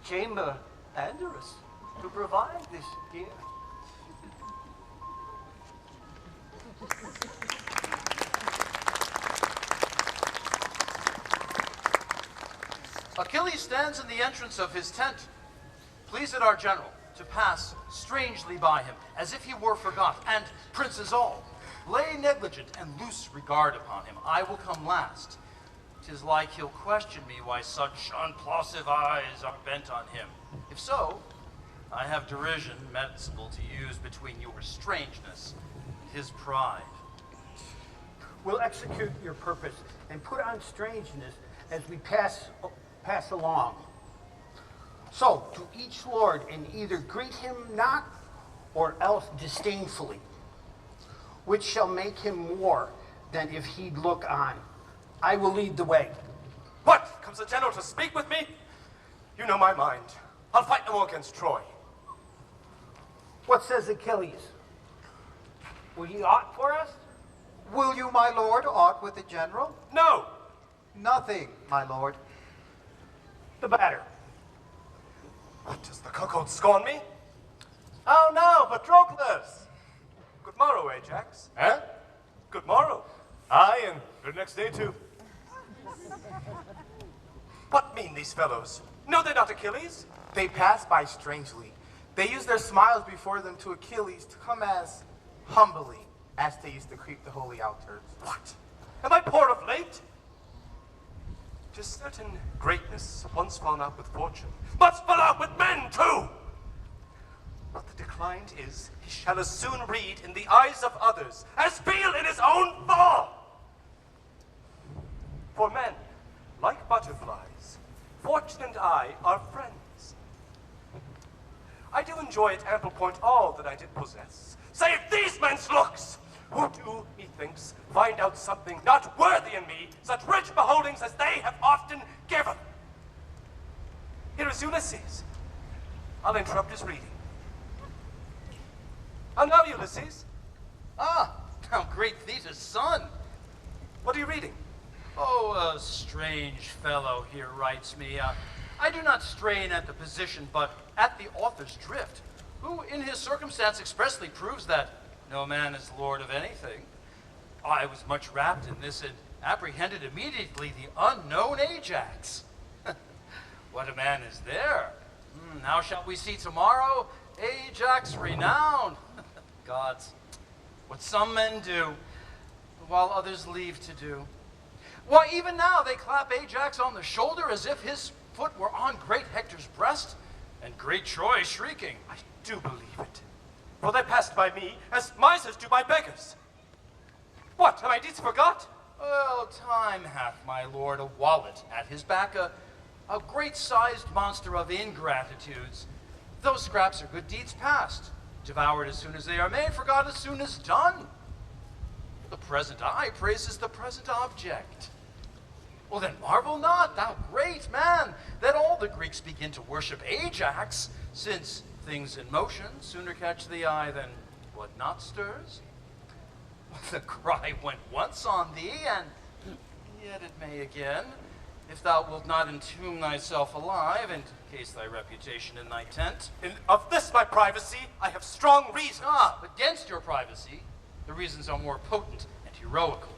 Speaker 3: chamber, panderers to provide this year.
Speaker 7: Achilles stands in the entrance of his tent, pleased at our general to pass strangely by him, as if he were forgot, and princes all, lay negligent and loose regard upon him. I will come last. 'Tis like he'll question me why such unplausive eyes are bent on him. If so, I have derision medicable to use between your strangeness and his pride.
Speaker 5: We'll execute your purpose and put on strangeness as we pass along. So, to each lord, and either greet him not, or else disdainfully, which shall make him more than if he'd look on. I will lead the way.
Speaker 8: What? Comes the general to speak with me? You know my mind. I'll fight no more against Troy.
Speaker 5: What says Achilles? Will ye aught for us?
Speaker 6: Will you, my lord, aught with the general?
Speaker 8: No!
Speaker 6: Nothing, my lord.
Speaker 5: The better.
Speaker 8: What, does the cuckold scorn me? Oh no, Patroclus! Good morrow, Ajax. Eh? Good morrow. Aye, and the next day too.
Speaker 9: What mean these fellows? Know they not Achilles?
Speaker 12: They pass by strangely. They use their smiles before them to Achilles to come as humbly as they used to creep the holy altars.
Speaker 9: What? Am I poor of late? 'Tis certain greatness, once fallen out with fortune, must fall out with men too! What the declined is, he shall as soon read in the eyes of others as feel in his own fall! For men, like butterflies, fortune and I are friends. I do enjoy at ample point all that I did possess, save these men's looks, who do, methinks, find out something not worthy in me, such rich beholdings as they have often given. Here is Ulysses. I'll interrupt his reading. How now, Ulysses?
Speaker 7: Ah, how great Thetis' son.
Speaker 9: What are you reading?
Speaker 7: Oh, a strange fellow here writes me. I do not strain at the position, but at the author's drift, who in his circumstance expressly proves that no man is lord of anything. I was much rapt in this and apprehended immediately the unknown Ajax. What a man is there. Now shall we see tomorrow Ajax renowned. Gods, what some men do, while others leave to do. Why, even now they clap Ajax on the shoulder as if his foot were on great Hector's breast, and great Troy shrieking.
Speaker 9: I do believe it. For they passed by me as misers do by beggars. What, have my deeds forgot?
Speaker 7: Well, time hath my lord a wallet at his back, a great-sized monster of ingratitudes. Those scraps are good deeds past, devoured as soon as they are made, forgot as soon as done. The present eye praises the present object. Well, then marvel not, thou great man, that all the Greeks begin to worship Ajax, since things in motion sooner catch the eye than what not stirs. The cry went once on thee, and yet it may again, if thou wilt not entomb thyself alive, and case thy reputation in thy tent.
Speaker 9: Of this my privacy, I have strong reasons.
Speaker 7: Against your privacy, the reasons are more potent and heroical.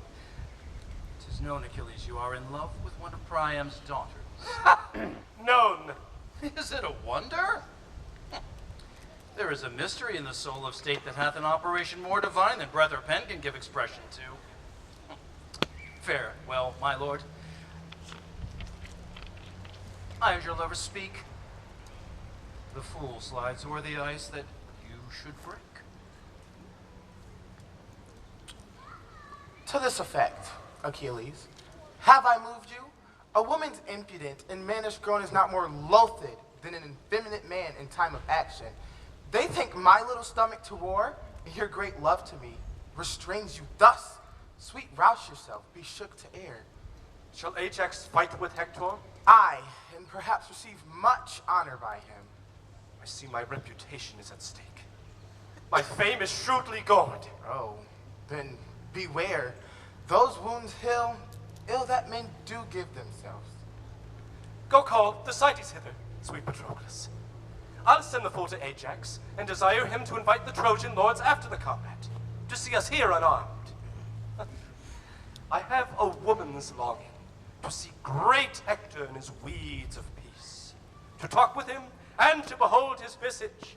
Speaker 7: 'Tis known, Achilles, you are in love with one of Priam's daughters.
Speaker 9: Known.
Speaker 7: Is it a wonder? There is a mystery in the soul of state that hath an operation more divine than breath or pen can give expression to. Farewell, my lord. I, as your lover, speak. The fool slides o'er the ice that you should break.
Speaker 12: To this effect, Achilles, have I moved you? A woman's impudent and mannish grown is not more loathed than an effeminate man in time of action. They think my little stomach to war, and your great love to me, restrains you thus. Sweet, rouse yourself, be shook to air.
Speaker 9: Shall Ajax fight with Hector?
Speaker 12: Aye, and perhaps receive much honor by him.
Speaker 9: I see my reputation is at stake. My fame is shrewdly gored.
Speaker 12: Oh, then beware. Those wounds heal, ill that men do give themselves.
Speaker 9: Go call Thersites hither, sweet Patroclus. I'll send the fool to Ajax, and desire him to invite the Trojan lords after the combat, to see us here unarmed. I have a woman's longing to see great Hector in his weeds of peace, to talk with him, and to behold his visage.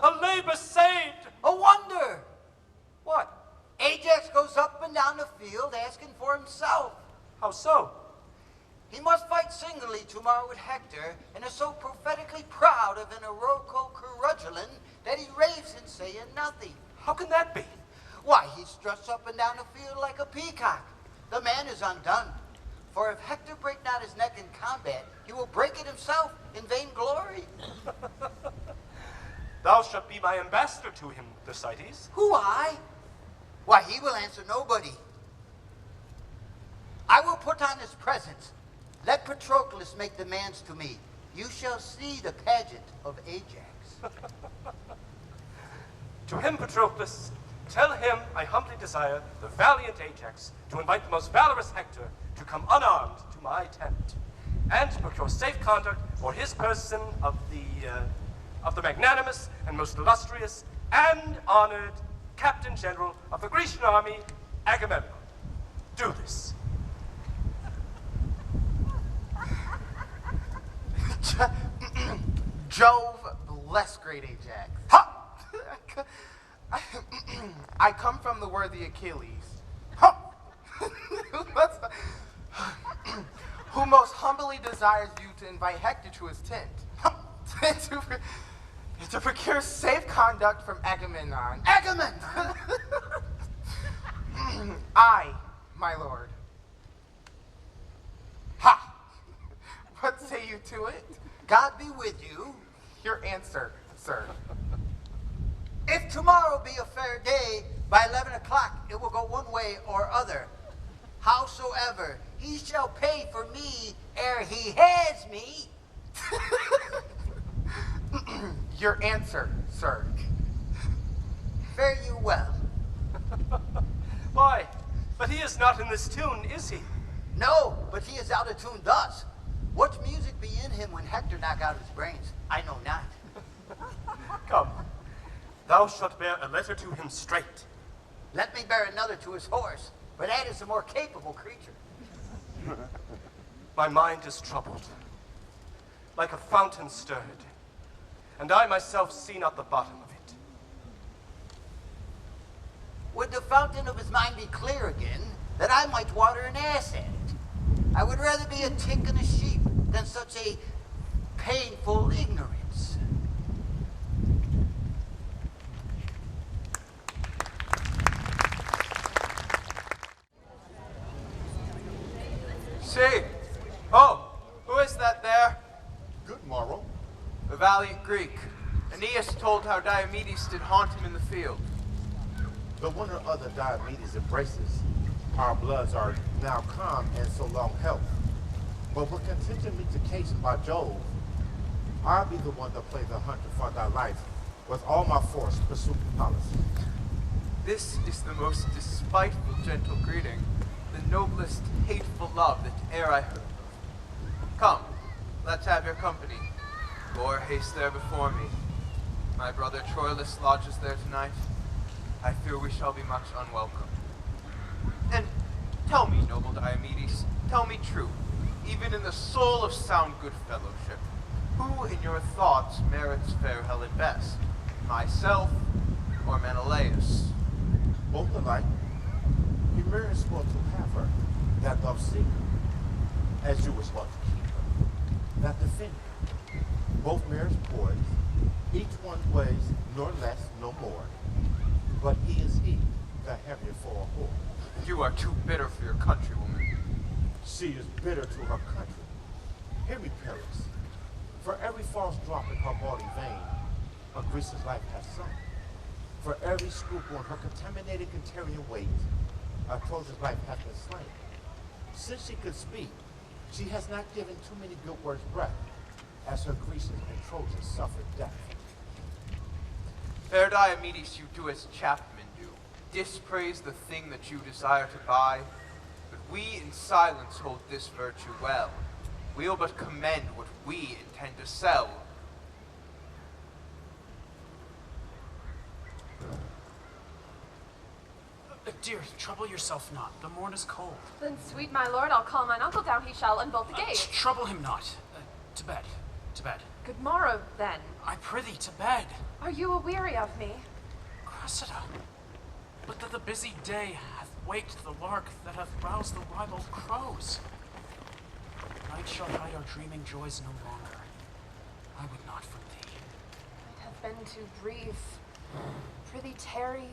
Speaker 9: A labor saved!
Speaker 11: A wonder!
Speaker 9: What?
Speaker 11: Ajax goes up and down the field asking for himself.
Speaker 9: How so?
Speaker 11: He must fight singly tomorrow with Hector, and is so prophetically proud of an heroical curriculum that he raves in saying nothing.
Speaker 9: How can that be?
Speaker 11: Why, he struts up and down the field like a peacock. The man is undone. For if Hector break not his neck in combat, he will break it himself in vain glory.
Speaker 9: Thou shalt be my ambassador to him, Thersites.
Speaker 11: Who, I? Why, he will answer nobody. I will put on his presence. Let Patroclus make demands to me. You shall see the pageant of Ajax.
Speaker 9: To him, Patroclus, tell him I humbly desire the valiant Ajax to invite the most valorous Hector to come unarmed to my tent, and to procure safe conduct for his person of the magnanimous and most illustrious and honored Captain General of the Grecian army, Agamemnon.
Speaker 8: do this.
Speaker 12: Jove bless great Ajax. Ha! I come from the worthy Achilles. Ha! Who most humbly desires you to invite Hector to his tent. to procure safe conduct from Agamemnon.
Speaker 11: Agamemnon!
Speaker 12: I, my lord. Ha! What say you to it?
Speaker 11: God be with you.
Speaker 12: Your answer, sir.
Speaker 11: If tomorrow be a fair day, by 11 o'clock it will go one way or other. Howsoever, he shall pay for me ere he has me.
Speaker 12: Your answer, sir.
Speaker 11: Fare you well.
Speaker 9: Why, but he is not in this tune, is he?
Speaker 11: No, but he is out of tune thus. What music be in him when Hector knock out his brains? I know not.
Speaker 9: Come, thou shalt bear a letter to him straight.
Speaker 11: Let me bear another to his horse, for that is a more capable creature.
Speaker 9: My mind is troubled, like a fountain stirred, and I myself see not the bottom of it.
Speaker 11: Would the fountain of his mind be clear again, that I might water an ass at it? I would rather be a tick and a sheep than such a painful ignorance.
Speaker 14: See? Oh, who is that there?
Speaker 13: Good morrow.
Speaker 14: The valiant Greek. Aeneas told how Diomedes did haunt him in the field.
Speaker 13: The winner of the Diomedes embraces. Our bloods are now calm and so long health. But when contention meets occasion by Jove, I'll be the one to play the hunter for thy life, with all my force pursue policy.
Speaker 14: This is the most despiteful gentle greeting, the noblest hateful love that e'er I heard of. Come, let's have your company. Or haste there before me. My brother Troilus lodges there tonight. I fear we shall be much unwelcome. And tell me, noble Diomedes, tell me true, even in the soul of sound good fellowship, who in your thoughts merits fair Helen best, myself or Menelaus?
Speaker 13: Both alike. He merits well to have her, that doth seek her, as you was well to keep her, that defend her. Both merits poise, each one weighs nor less, no more, but he is he, the heavier for a whore.
Speaker 14: You are too bitter for your countrywoman.
Speaker 13: She is bitter to her country. Hear me, Paris. For every false drop in her body vein, a Grecian's life has sunk. For every scruple in her contaminated Cantarian weight, a Trojan's life has been slain. Since she could speak, she has not given too many good words breath, as her Grecians and Trojans suffered death.
Speaker 14: Fair Diomedes, you do as chapmen do, dispraise the thing that you desire to buy, but we in silence hold this virtue well. We'll but commend what we intend to sell.
Speaker 2: Dear, trouble yourself not. The morn is cold.
Speaker 4: Then, sweet my lord, I'll call mine uncle down. He shall unbolt the gate.
Speaker 2: Trouble him not. To bed. To bed.
Speaker 4: Good morrow, then.
Speaker 2: I prithee, to bed.
Speaker 4: Are you aweary of me?
Speaker 2: Cressida, but that the busy day hath waked the lark that hath roused the ribald crows. Night shall hide our dreaming joys no longer. I would not from thee.
Speaker 4: It hath been too brief. Prithee, tarry.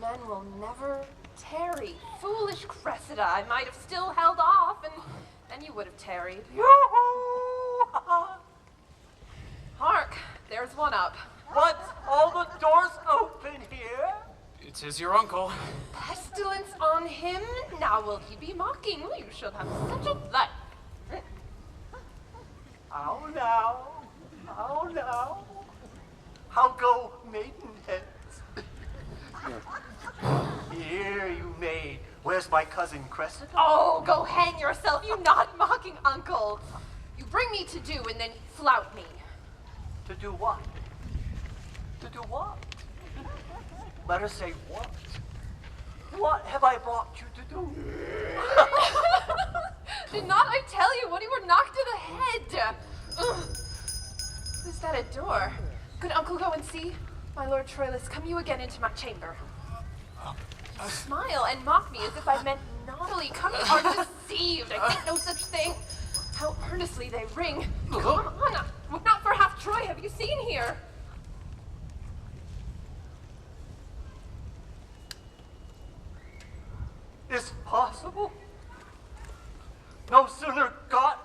Speaker 4: Men will never tarry. Foolish Cressida, I might have still held off, and you would have tarried. Hark, there's one up.
Speaker 3: What? All the doors open here?
Speaker 2: It is your uncle.
Speaker 4: Pestilence on him. Now will he be mocking? You should have such a life.
Speaker 3: How now? How now? How go maidenheads? Here, you maid. Where's my cousin Cressida?
Speaker 4: Oh, go hang yourself, you not mocking uncle. You bring me to do and then flout me.
Speaker 3: To do what? To do what? Let her say what? What have I brought you to do?
Speaker 4: Did not I tell you when you were knocked to the head? Ugh. Is that a door? Could uncle go and see? My lord Troilus, come you again into my chamber. You smile and mock me as if I meant naughtily. Come, you are deceived. I think no such thing. How earnestly they ring. Come on. What not for half Troy have you seen here?
Speaker 3: Is possible? No sooner got,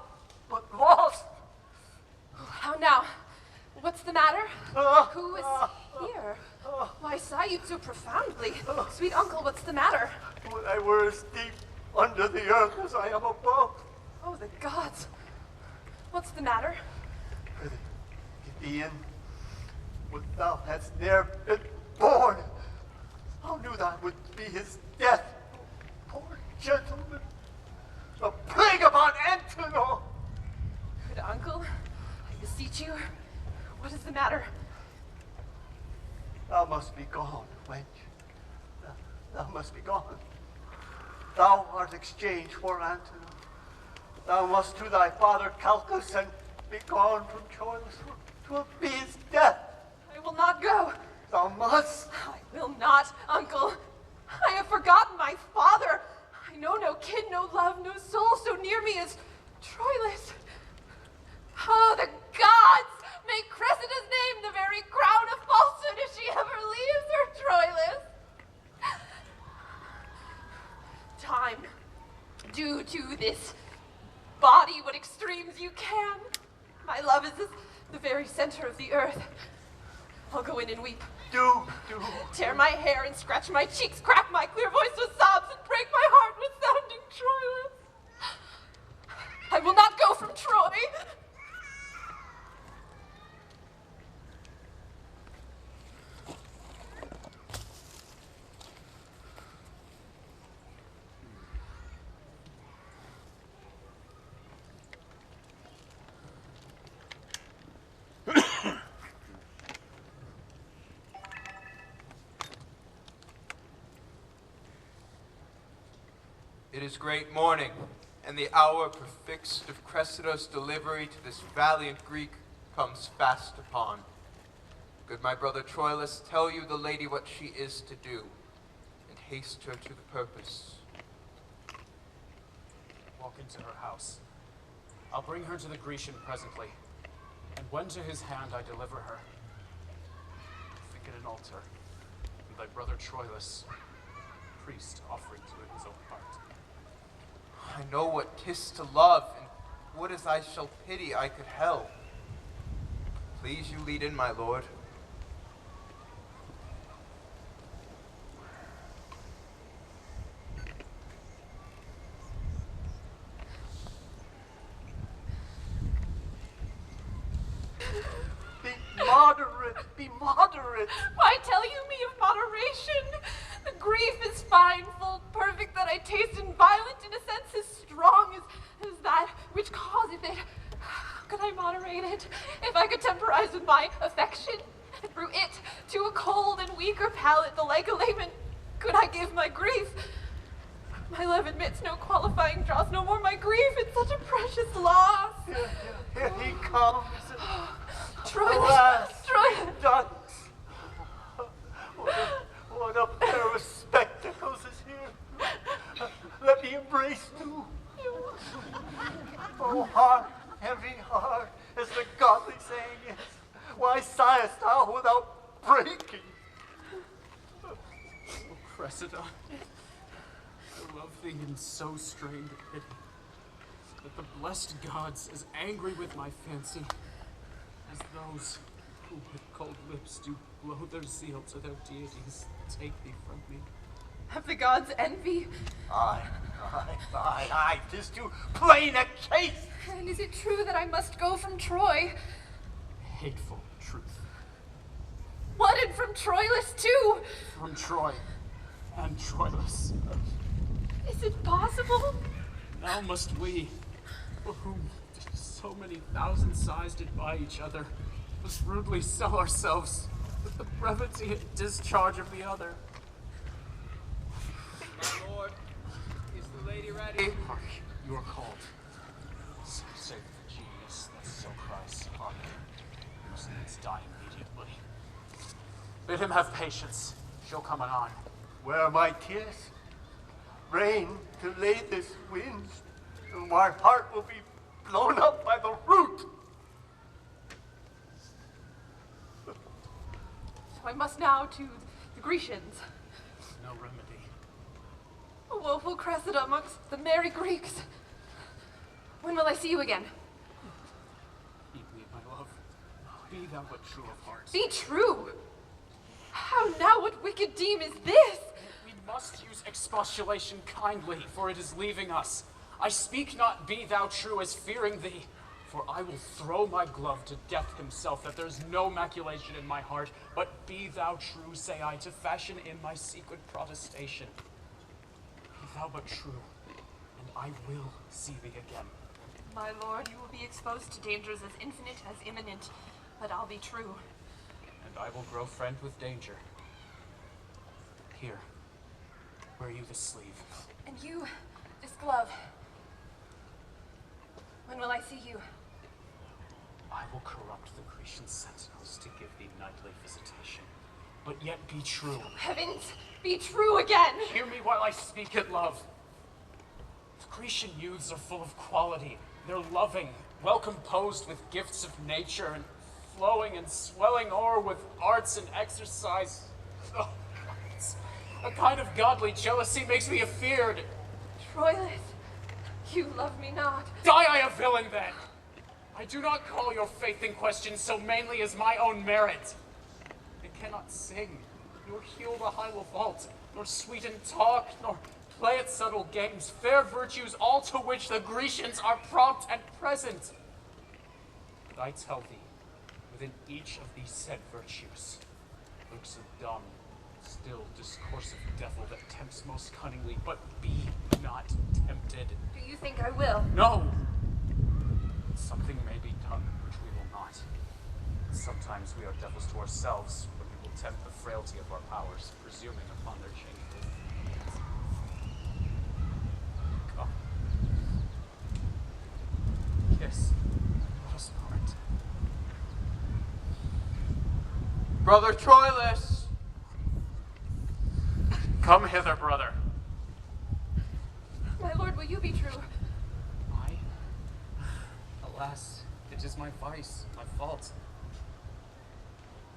Speaker 3: but lost.
Speaker 4: How now? What's the matter? Who is here? Why sigh you so profoundly? Sweet uncle, what's the matter?
Speaker 3: Would I were as deep under the earth as I am above.
Speaker 4: Oh, the gods. What's the matter?
Speaker 3: Gideon, would thou hadst ne'er been born. How knew thou would be his death? Poor gentleman, a plague upon Antenor.
Speaker 4: Good uncle, I beseech you. What is the matter?
Speaker 3: Thou must be gone, wench. Thou must be gone. Thou art exchanged for Antenor. Thou must to thy father Calchas and be gone from Troilus. 'Twill be his death.
Speaker 4: I will not go.
Speaker 3: Thou must.
Speaker 4: I will not, uncle. I have forgotten my father. I know no kin, no love, no soul so near me as Troilus. Oh, the gods! Make Cressida's name the very crown of falsehood if she ever leaves her Troilus. Time, do to this body what extremes you can. My love is the very center of the earth. I'll go in and weep.
Speaker 3: Do.
Speaker 4: Tear my hair and scratch my cheeks, crack my clear voice with sobs, and break my heart with sounding Troilus. I will not go from Troy.
Speaker 14: It is great morning, and the hour prefixed of Cressida's delivery to this valiant Greek comes fast upon. Good my brother Troilus, tell you the lady what she is to do, and haste her to the purpose.
Speaker 2: Walk into her house. I'll bring her to the Grecian presently, and when to his hand I deliver her, think it an altar, and thy brother Troilus, priest offering to it his own heart.
Speaker 14: I know what 'tis to love, and what as I shall pity I could help. Please you lead in, my lord.
Speaker 3: Be moderate.
Speaker 4: Why tell you me of moderation? The grief is fine, full perfect, that I taste, and violent in a sense as strong as that which causeth it. How could I moderate it? If I could temporize with my affection, and through it to a cold and weaker palate, the like allayment could I give my grief. My love admits no qualifying draws, no more my grief in such a precious loss.
Speaker 3: Here he comes.
Speaker 4: Troilus!
Speaker 3: Ducks. What a pair of spectacles is here. Let me embrace too. Oh, heart, heavy heart, as the godly saying is, why sighest thou without breaking?
Speaker 2: Oh, Cressida, I love thee in so strained a pity, that the blessed gods, as angry with my fancy, as those who with cold lips do blow their zeal to their deities, take thee from me.
Speaker 4: Have the gods envy?
Speaker 3: Aye, 'tis too plain a case.
Speaker 4: And is it true that I must go from Troy?
Speaker 2: Hateful truth.
Speaker 4: What, and from Troilus too?
Speaker 2: From Troy and Troilus.
Speaker 4: Is it possible?
Speaker 2: Now must we, for whom so many thousand sighs did buy each other, must rudely sell ourselves with the brevity and discharge of the other.
Speaker 14: lady ready?
Speaker 2: You are called. Save the genius that so cries upon you. He must needs die immediately. Bid him have patience. She'll come anon.
Speaker 3: Where are my tears? Rain to lay this wind, and my heart will be blown up by the root.
Speaker 4: So I must now to the Grecians.
Speaker 2: No remedy.
Speaker 4: A woeful Cressida amongst the merry Greeks. When will I see you again?
Speaker 2: Heed me, my love. Be thou but true of heart.
Speaker 4: Be true? How now, what wicked deem is this?
Speaker 2: We must use expostulation kindly, for it is leaving us. I speak not be thou true as fearing thee, for I will throw my glove to death himself, that there's no maculation in my heart, but be thou true, say I, to fashion in my secret protestation. Be thou but true, and I will see thee again.
Speaker 4: My lord, you will be exposed to dangers as infinite as imminent, but I'll be true.
Speaker 2: And I will grow friend with danger. Here, wear you this sleeve.
Speaker 4: And you, this glove. When will I see you?
Speaker 2: I will corrupt the Grecian sentinels to give thee nightly visitation. But yet be true.
Speaker 4: Heavens, be true again!
Speaker 2: Hear me while I speak it, love. The Grecian youths are full of quality. They're loving, well composed with gifts of nature, and flowing and swelling o'er with arts and exercise. Oh, a kind of godly jealousy makes me afeard.
Speaker 4: Troilus, you love me not.
Speaker 2: Die I a villain then! I do not call your faith in question so mainly as my own merit. I cannot sing, nor heal the high vault, nor sweeten talk, nor play at subtle games, fair virtues all to which the Grecians are prompt and present. But I tell thee, within each of these said virtues lurks a dumb, still discoursive devil that tempts most cunningly, but be not tempted.
Speaker 4: Do you think I will?
Speaker 2: No! Something may be done which we will not. Sometimes we are devils to ourselves when we will tempt the frailty of our powers, presuming upon their changes. Come. Kiss. Let us part.
Speaker 14: Brother Troilus!
Speaker 2: Come hither, brother.
Speaker 4: My lord, will you be true?
Speaker 2: I? Alas, it is my vice, my fault.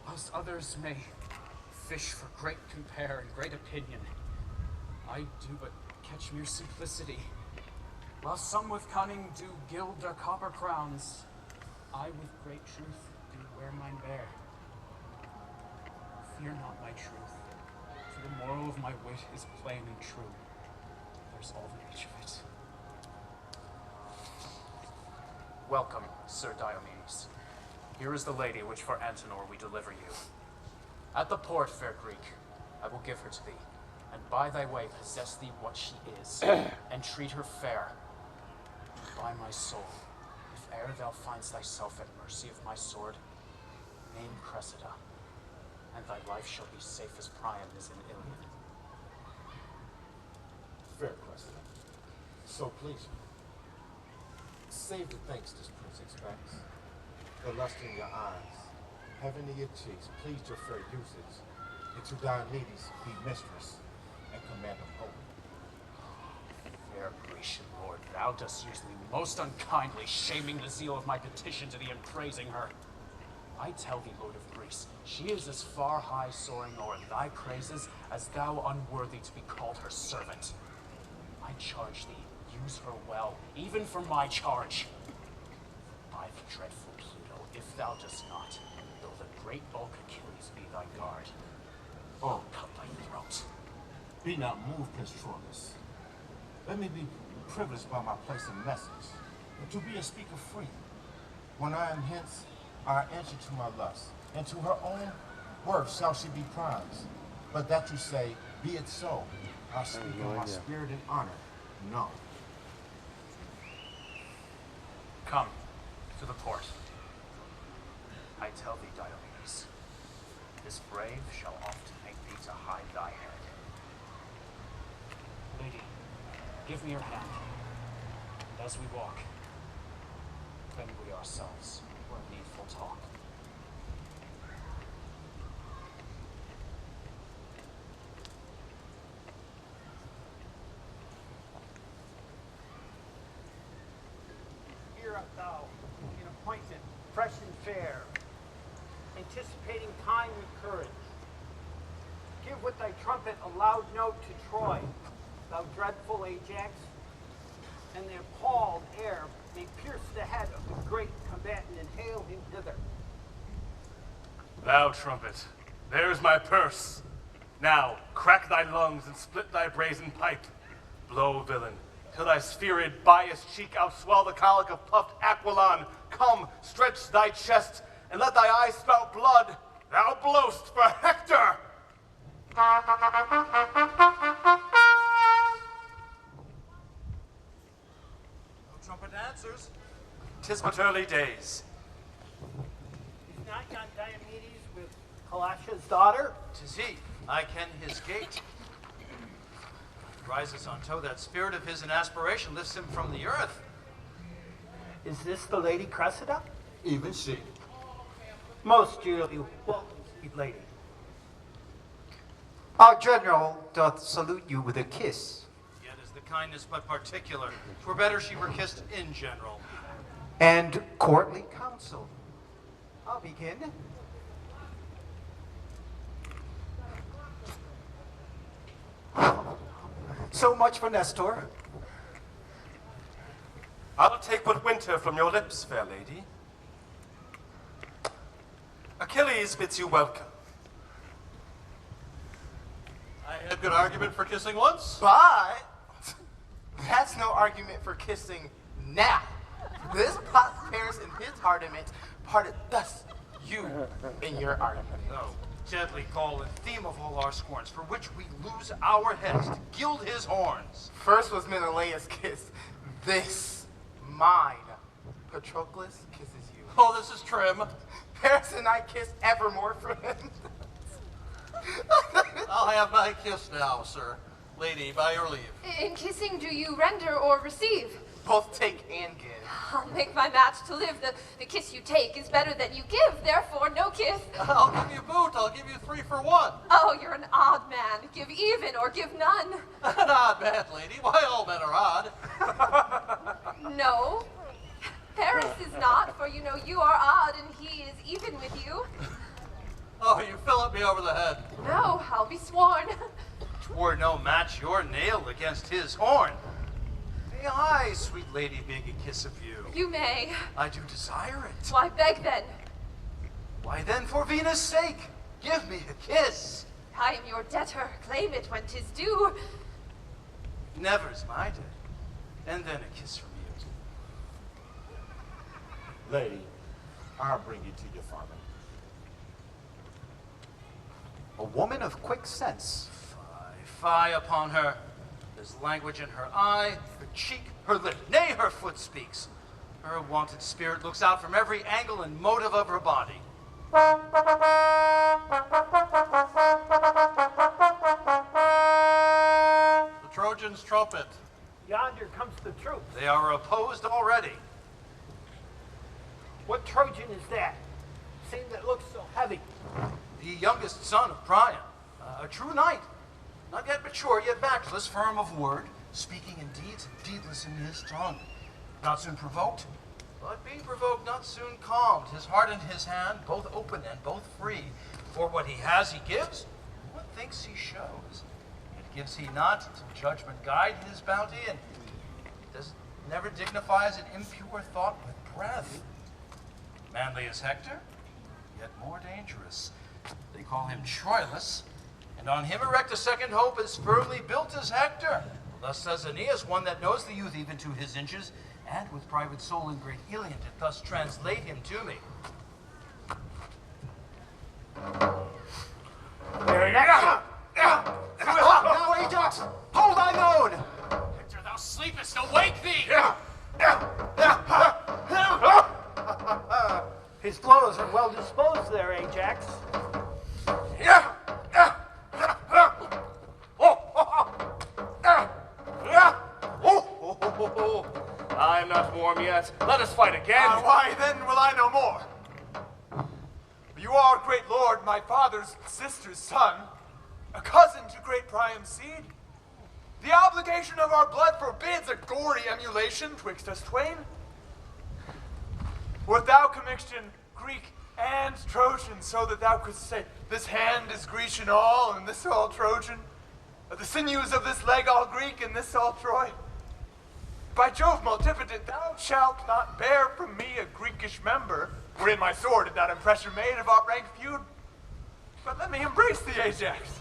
Speaker 2: Whilst others may fish for great compare and great opinion, I do but catch mere simplicity. While some with cunning do gild their copper crowns, I with great truth do wear mine bare. Fear not my truth, for the moral of my wit is plain and true. There's all the age of it. Welcome, Sir Diomedes. Here is the lady which for Antenor we deliver you. At the port, fair Greek, I will give her to thee, and by thy way possess thee what she is, and treat her fair. By my soul, if e'er thou find'st thyself at mercy of my sword, name Cressida, and thy life shall be safe as Priam is in Iliad.
Speaker 13: Fair Cressida, so please me. Save the thanks this prince expects. The lust in your eyes, heaven in your cheeks, please your fair uses, and to Diomedes be mistress, and command of hope.
Speaker 2: Fair Grecian lord, thou dost use me most unkindly, shaming the zeal of my petition to thee and praising her. I tell thee, Lord of Greece, she is as far high soaring o'er thy praises as thou unworthy to be called her servant. I charge thee, use her well, even for my charge. By the dreadful Pluto, if thou dost not, though the great bulk Achilles be thy guard, I'll cut thy throat.
Speaker 13: Be not moved, Prince Troilus. Let me be privileged by my place and message, and to be a speaker free. When I am hence, I answer to my lust, and to her own worth shall she be prized. But that you say, be it so, I speak in my spirit and honor, no.
Speaker 2: Come to the port. I tell thee, Diomedes, this brave shall oft make thee to hide thy head. Lady, Give me your hand. And as we walk, then we ourselves were a needful talk.
Speaker 5: Here art thou, in appointment, fresh and fair, anticipating time and courage. Give with thy trumpet a loud note to Troy, thou dreadful Ajax, and the appalled air may pierce the head of the great combatant and hail him hither.
Speaker 8: Thou trumpet, there's my purse. Now crack thy lungs and split thy brazen pipe. Blow, villain, till thy spherid, biased cheek outswell the colic of puffed Aquilon. Come, stretch thy chest, and let thy eyes spout blood. Thou blowst for Hector!
Speaker 9: No trumpet answers. 'Tis but early days.
Speaker 5: Is not yon Diomedes with Calasha's daughter?
Speaker 7: 'Tis he. I ken his gait. Rises on toe, that spirit of his in aspiration lifts him from the earth.
Speaker 5: Is this the Lady Cressida?
Speaker 13: Even she.
Speaker 5: Most dearly welcome, sweet lady.
Speaker 6: Our general doth salute you with a kiss,
Speaker 7: Yet is the kindness but particular. 'Twere better she were kissed in general.
Speaker 6: and courtly counsel. I'll begin. So much for Nestor.
Speaker 9: I'll take but winter from your lips, fair lady. Achilles bids you welcome.
Speaker 16: I had good argument for kissing once.
Speaker 12: But that's no argument for kissing now. This pot Paris in his argument parted thus, you in your argument.
Speaker 7: No, deadly call and theme of all our scorns, for which we lose our heads to gild his horns.
Speaker 12: First was Menelaus' kiss. This, mine. Patroclus kisses you.
Speaker 16: Oh, this is trim.
Speaker 12: Paris and I kiss evermore, friend.
Speaker 16: I'll have my kiss now, sir. Lady, by your leave.
Speaker 4: In kissing, do you render or receive?
Speaker 12: Both take and give.
Speaker 4: I'll make my match to live. The kiss you take is better than you give, therefore no kiss.
Speaker 16: I'll give you boot. I'll give you 3 for 1.
Speaker 4: Oh, you're an odd man. Give even or give none.
Speaker 16: An odd man, lady. Why, all men are odd.
Speaker 4: No. Paris is not, for you know you are odd and he is even with you.
Speaker 16: Oh, you fillip me over the head.
Speaker 4: No, I'll be sworn.
Speaker 7: 'Twere no match your nail against his horn. May I, sweet lady, beg a kiss of you?
Speaker 4: You may.
Speaker 7: I do desire it.
Speaker 4: Why, beg then.
Speaker 7: Why then, for Venus' sake, give me a kiss.
Speaker 4: I am your debtor. Claim it when 'tis due.
Speaker 7: Never's my day. And then a kiss from you.
Speaker 13: Lady, I'll bring you to your father.
Speaker 6: A woman of quick sense.
Speaker 7: Fie upon her. There's language in her eye, her cheek, her lip, nay, her foot speaks. Her wanted spirit looks out from every angle and motive of her body.
Speaker 16: The Trojan's trumpet.
Speaker 5: Yonder comes the troops.
Speaker 7: They are opposed already.
Speaker 5: What Trojan is that? Same that looks so heavy.
Speaker 7: The youngest son of Priam, a true knight, not yet mature, yet matchless, firm of word, speaking in deeds, deedless in his tongue. Not soon provoked, but being provoked, not soon calmed. His heart and his hand, both open and both free. For what he has he gives, what thinks he shows. Yet gives he not to judgment guide his bounty, and does never dignifies an impure thought with breath. Manly as Hector, yet more dangerous. They call him Troilus, and on him erect a second hope as firmly built as Hector. Thus says Aeneas, one that knows the youth even to his inches, and with private soul in great Ilion did thus translate him to me.
Speaker 5: Very next.
Speaker 6: Now, Ajax, hold thy own!
Speaker 2: Hector, thou sleepest, awake thee!
Speaker 5: His blows are well disposed there, Ajax.
Speaker 8: warm yet. Let us fight again.
Speaker 9: Why, then will I no more. You are, great lord, my father's sister's son, a cousin to great Priam's seed. The obligation of our blood forbids a gory emulation twixt us twain. Wert thou commixtion Greek and Trojan, so that thou couldst say, this hand is Grecian all, and this all Trojan, the sinews of this leg all Greek, and this all Troy? By Jove multipotent, thou shalt not bear from me a Greekish member, wherein my sword did that impression made of our rank feud. But let me embrace thee, Ajax.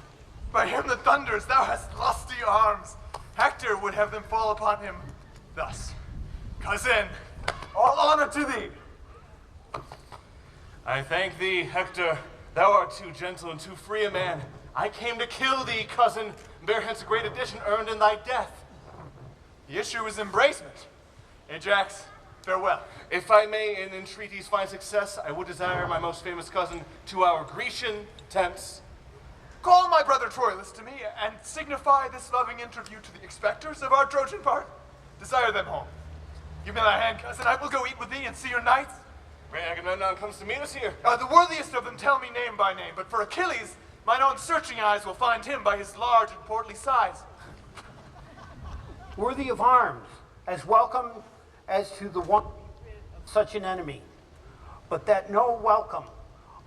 Speaker 9: By him that thunders, thou hast lusty arms. Hector would have them fall upon him thus. Cousin, all honor to thee.
Speaker 8: I thank thee, Hector. Thou art too gentle and too free a man. I came to kill thee, cousin, bear hence a great addition earned in thy death.
Speaker 9: The issue is embracement. Ajax, farewell.
Speaker 8: If I may in entreaties find success, I would desire my most famous cousin to our Grecian tents.
Speaker 9: Call my brother Troilus to me, and signify this loving interview to the expectors of our Trojan part. Desire them home. Give me thy hand, cousin. I will go eat with thee and see your knights.
Speaker 8: Great Agamemnon comes to meet us here.
Speaker 9: The worthiest of them tell me name by name, but for Achilles, mine own searching eyes will find him by his large and portly size.
Speaker 5: Worthy of arms, as welcome as to the one of such an enemy, but that no welcome,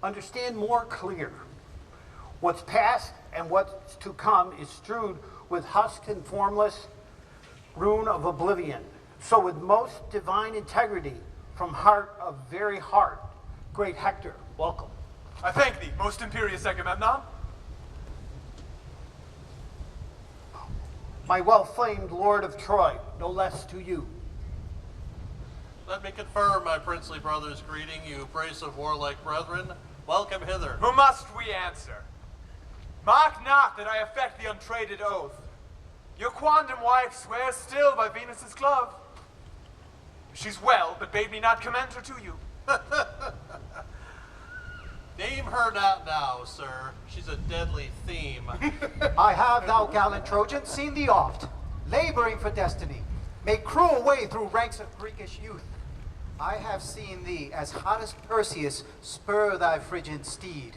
Speaker 5: understand more clear. What's past and what's to come is strewed with husk and formless rune of oblivion. So with most divine integrity, from heart of very heart, great Hector, welcome.
Speaker 9: I thank thee, most imperious Agamemnon.
Speaker 5: My well-famed lord of Troy, no less to you.
Speaker 16: Let me confirm my princely brother's greeting, you brace of warlike brethren. Welcome hither.
Speaker 9: Who must we answer? Mark not that I affect the untraded oath. Your quondam wife swears still by Venus's glove. She's well, but bade me not commend her to you.
Speaker 16: Name her not now, sir. She's a deadly theme.
Speaker 6: I have, thou gallant Trojan, seen thee oft, laboring for destiny, make cruel way through ranks of Greekish youth. I have seen thee, as hot as Perseus, spur thy Phrygian steed.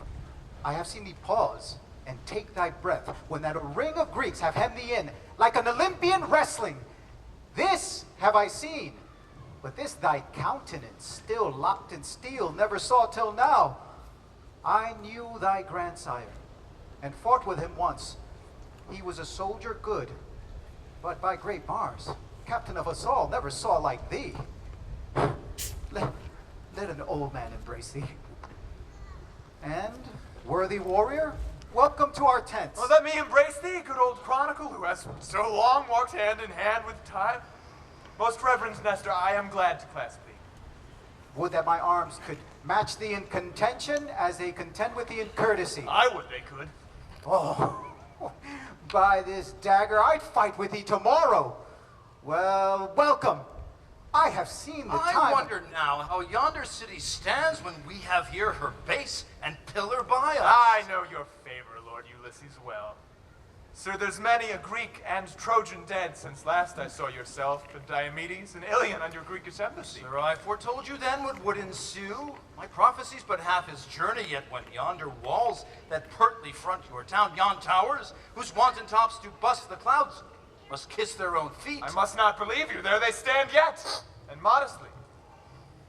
Speaker 6: I have seen thee pause and take thy breath when that a ring of Greeks have hemmed thee in, like an Olympian wrestling. This have I seen, but this thy countenance, still locked in steel, never saw till now. I knew thy grandsire, and fought with him once. He was a soldier good, but by great Mars, captain of us all, never saw like thee. Let an old man embrace thee. And, worthy warrior, welcome to our tents.
Speaker 9: Well, let me embrace thee, good old chronicle, who has so long walked hand in hand with time. Most reverend Nestor, I am glad to clasp thee.
Speaker 6: Would that my arms could match thee in contention as they contend with thee in courtesy.
Speaker 9: I would they could.
Speaker 6: Oh, by this dagger, I'd fight with thee tomorrow. Well, welcome. I have seen the time.
Speaker 7: I wonder now how yonder city stands when we have here her base and pillar by us.
Speaker 9: I know your favor, Lord Ulysses, well. Sir, there's many a Greek and Trojan dead since last I saw yourself, and Diomedes and Ilion on your Greekish embassy.
Speaker 7: Sir, I foretold you then what would ensue. My prophecy's but half his journey, yet when yonder walls that pertly front your town, yon towers, whose wanton tops do bust the clouds, must kiss their own feet.
Speaker 9: I must not believe you. There they stand yet, and modestly.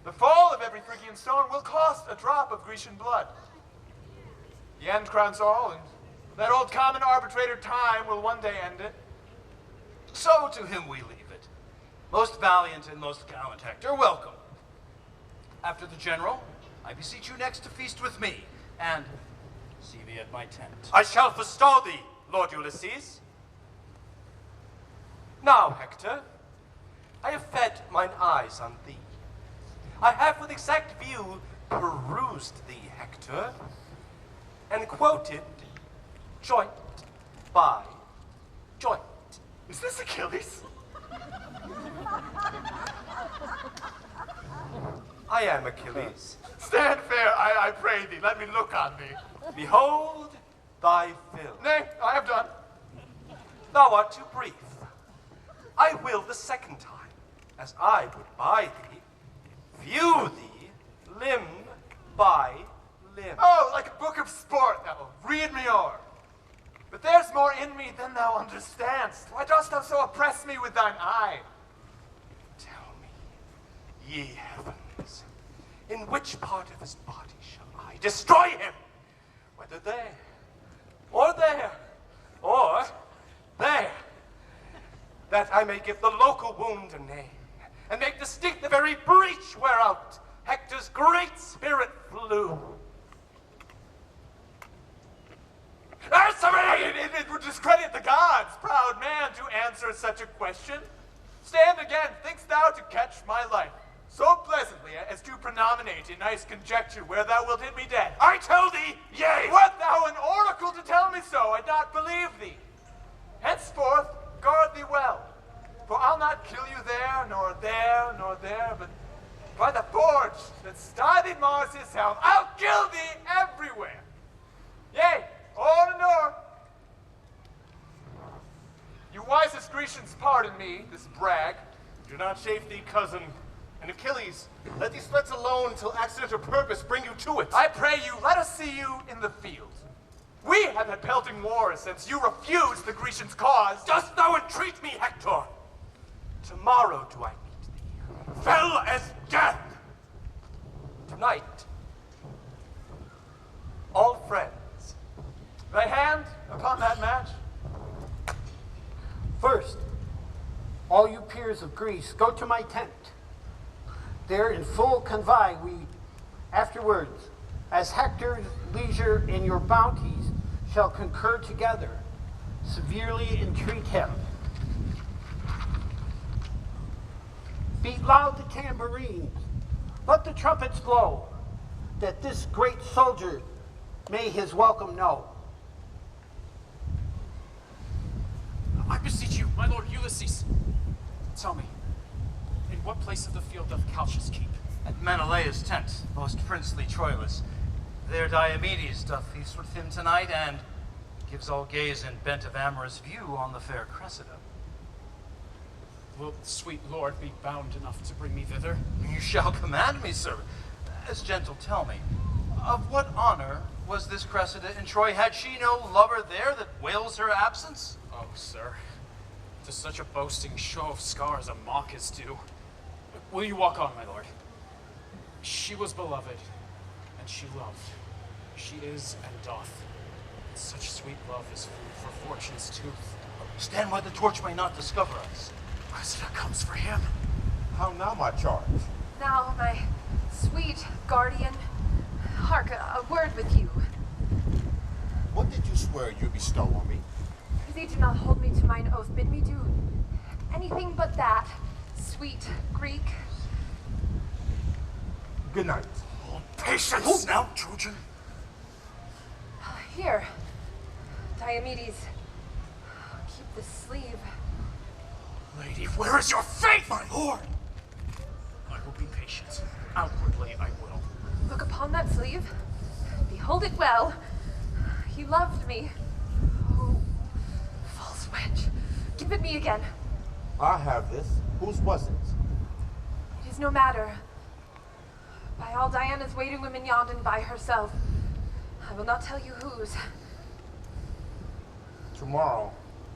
Speaker 9: The fall of every Phrygian stone will cost a drop of Grecian blood. The end crowns all, and that old common arbitrator time will one day end it.
Speaker 7: So to him we leave it. Most valiant and most gallant Hector, welcome. After the general, I beseech you next to feast with me, and see thee at my tent.
Speaker 9: I shall forestall thee, Lord Ulysses.
Speaker 17: Now, Hector, I have fed mine eyes on thee. I have with exact view perused thee, Hector, and quoted joint by joint.
Speaker 9: Is this Achilles?
Speaker 17: I am Achilles.
Speaker 9: Stand fair, I pray thee. Let me look on thee.
Speaker 17: Behold thy fill.
Speaker 9: Nay, I have done.
Speaker 17: Thou art too brief. I will the second time. as I would buy thee, view thee, limb by limb.
Speaker 9: Oh, like a book of sport, thou read me o'er. But there's more in me than thou understandst. Why dost thou so oppress me with thine eye?
Speaker 17: Tell me, ye heavens, in which part of his body shall I destroy him? Whether there, or there, or there, that I may give the local wound a name, and make distinct the very breach whereout Hector's great spirit flew.
Speaker 9: Answer me! It would discredit the gods, proud man, to answer such a question. Stand again, think'st thou to catch my life so pleasantly as to prenominate in nice conjecture where thou wilt hit me dead?
Speaker 17: I tell thee, yea!
Speaker 9: Wert thou an oracle to tell me so, I'd not believe thee. Henceforth, guard thee well, for I'll not kill you there, nor there, but by the forge that started Mars his helm, I'll kill thee everywhere. Yea, o'er and o'er. You wisest Grecians, pardon me this brag.
Speaker 8: Do not chafe thee, cousin. And Achilles, let these threats alone till accident or purpose bring you to it.
Speaker 9: I pray you, let us see you in the field. We have had pelting wars since you refused the Grecians' cause.
Speaker 17: Dost thou entreat me, Hector? Tomorrow do I meet thee, fell as death. Tonight, all friends.
Speaker 9: Thy hand upon that match?
Speaker 5: First, all you peers of Greece, go to my tent. There in full convoy we afterwards, as Hector's leisure and your bounties shall concur together, severely entreat him. Beat loud the tambourines, let the trumpets blow, that this great soldier may his welcome know.
Speaker 2: I beseech you, my lord Ulysses, tell me, in what place of the field doth Calchas keep?
Speaker 7: At Menelaus' tent, most princely Troilus. There Diomedes doth feast with him tonight, and gives all gaze and bent of amorous view on the fair Cressida.
Speaker 2: Will the sweet lord be bound enough to bring me thither?
Speaker 7: You shall command me, sir. As gentle tell me, of what honor was this Cressida in Troy? Had she no lover there that wails her absence?
Speaker 2: Oh, sir, to such a boasting show of scars a mock is due. Will you walk on, my lord? She was beloved, and she loved. She is and doth. Such sweet love is food for fortune's tooth.
Speaker 7: Stand where the torch may not discover us.
Speaker 2: Cressida comes for him.
Speaker 13: How now, my charge?
Speaker 4: Now, my sweet guardian, hark, a word with you.
Speaker 13: What did you swear you'd bestow on me?
Speaker 4: Thee do not hold me to mine oath, bid me do anything but that, sweet Greek.
Speaker 13: Good night.
Speaker 17: Patience!
Speaker 7: Hold now, Trojan.
Speaker 4: Here, Diomedes, keep the sleeve.
Speaker 2: Lady, where is your faith, my lord? I will be patient. Outwardly, I will.
Speaker 4: Look upon that sleeve. Behold it well. He loved me. Oh, false wench. Give it me again.
Speaker 13: I have this. Whose was it?
Speaker 4: It is no matter. By all Diana's waiting women yond and by herself. I will not tell you whose.
Speaker 13: Tomorrow,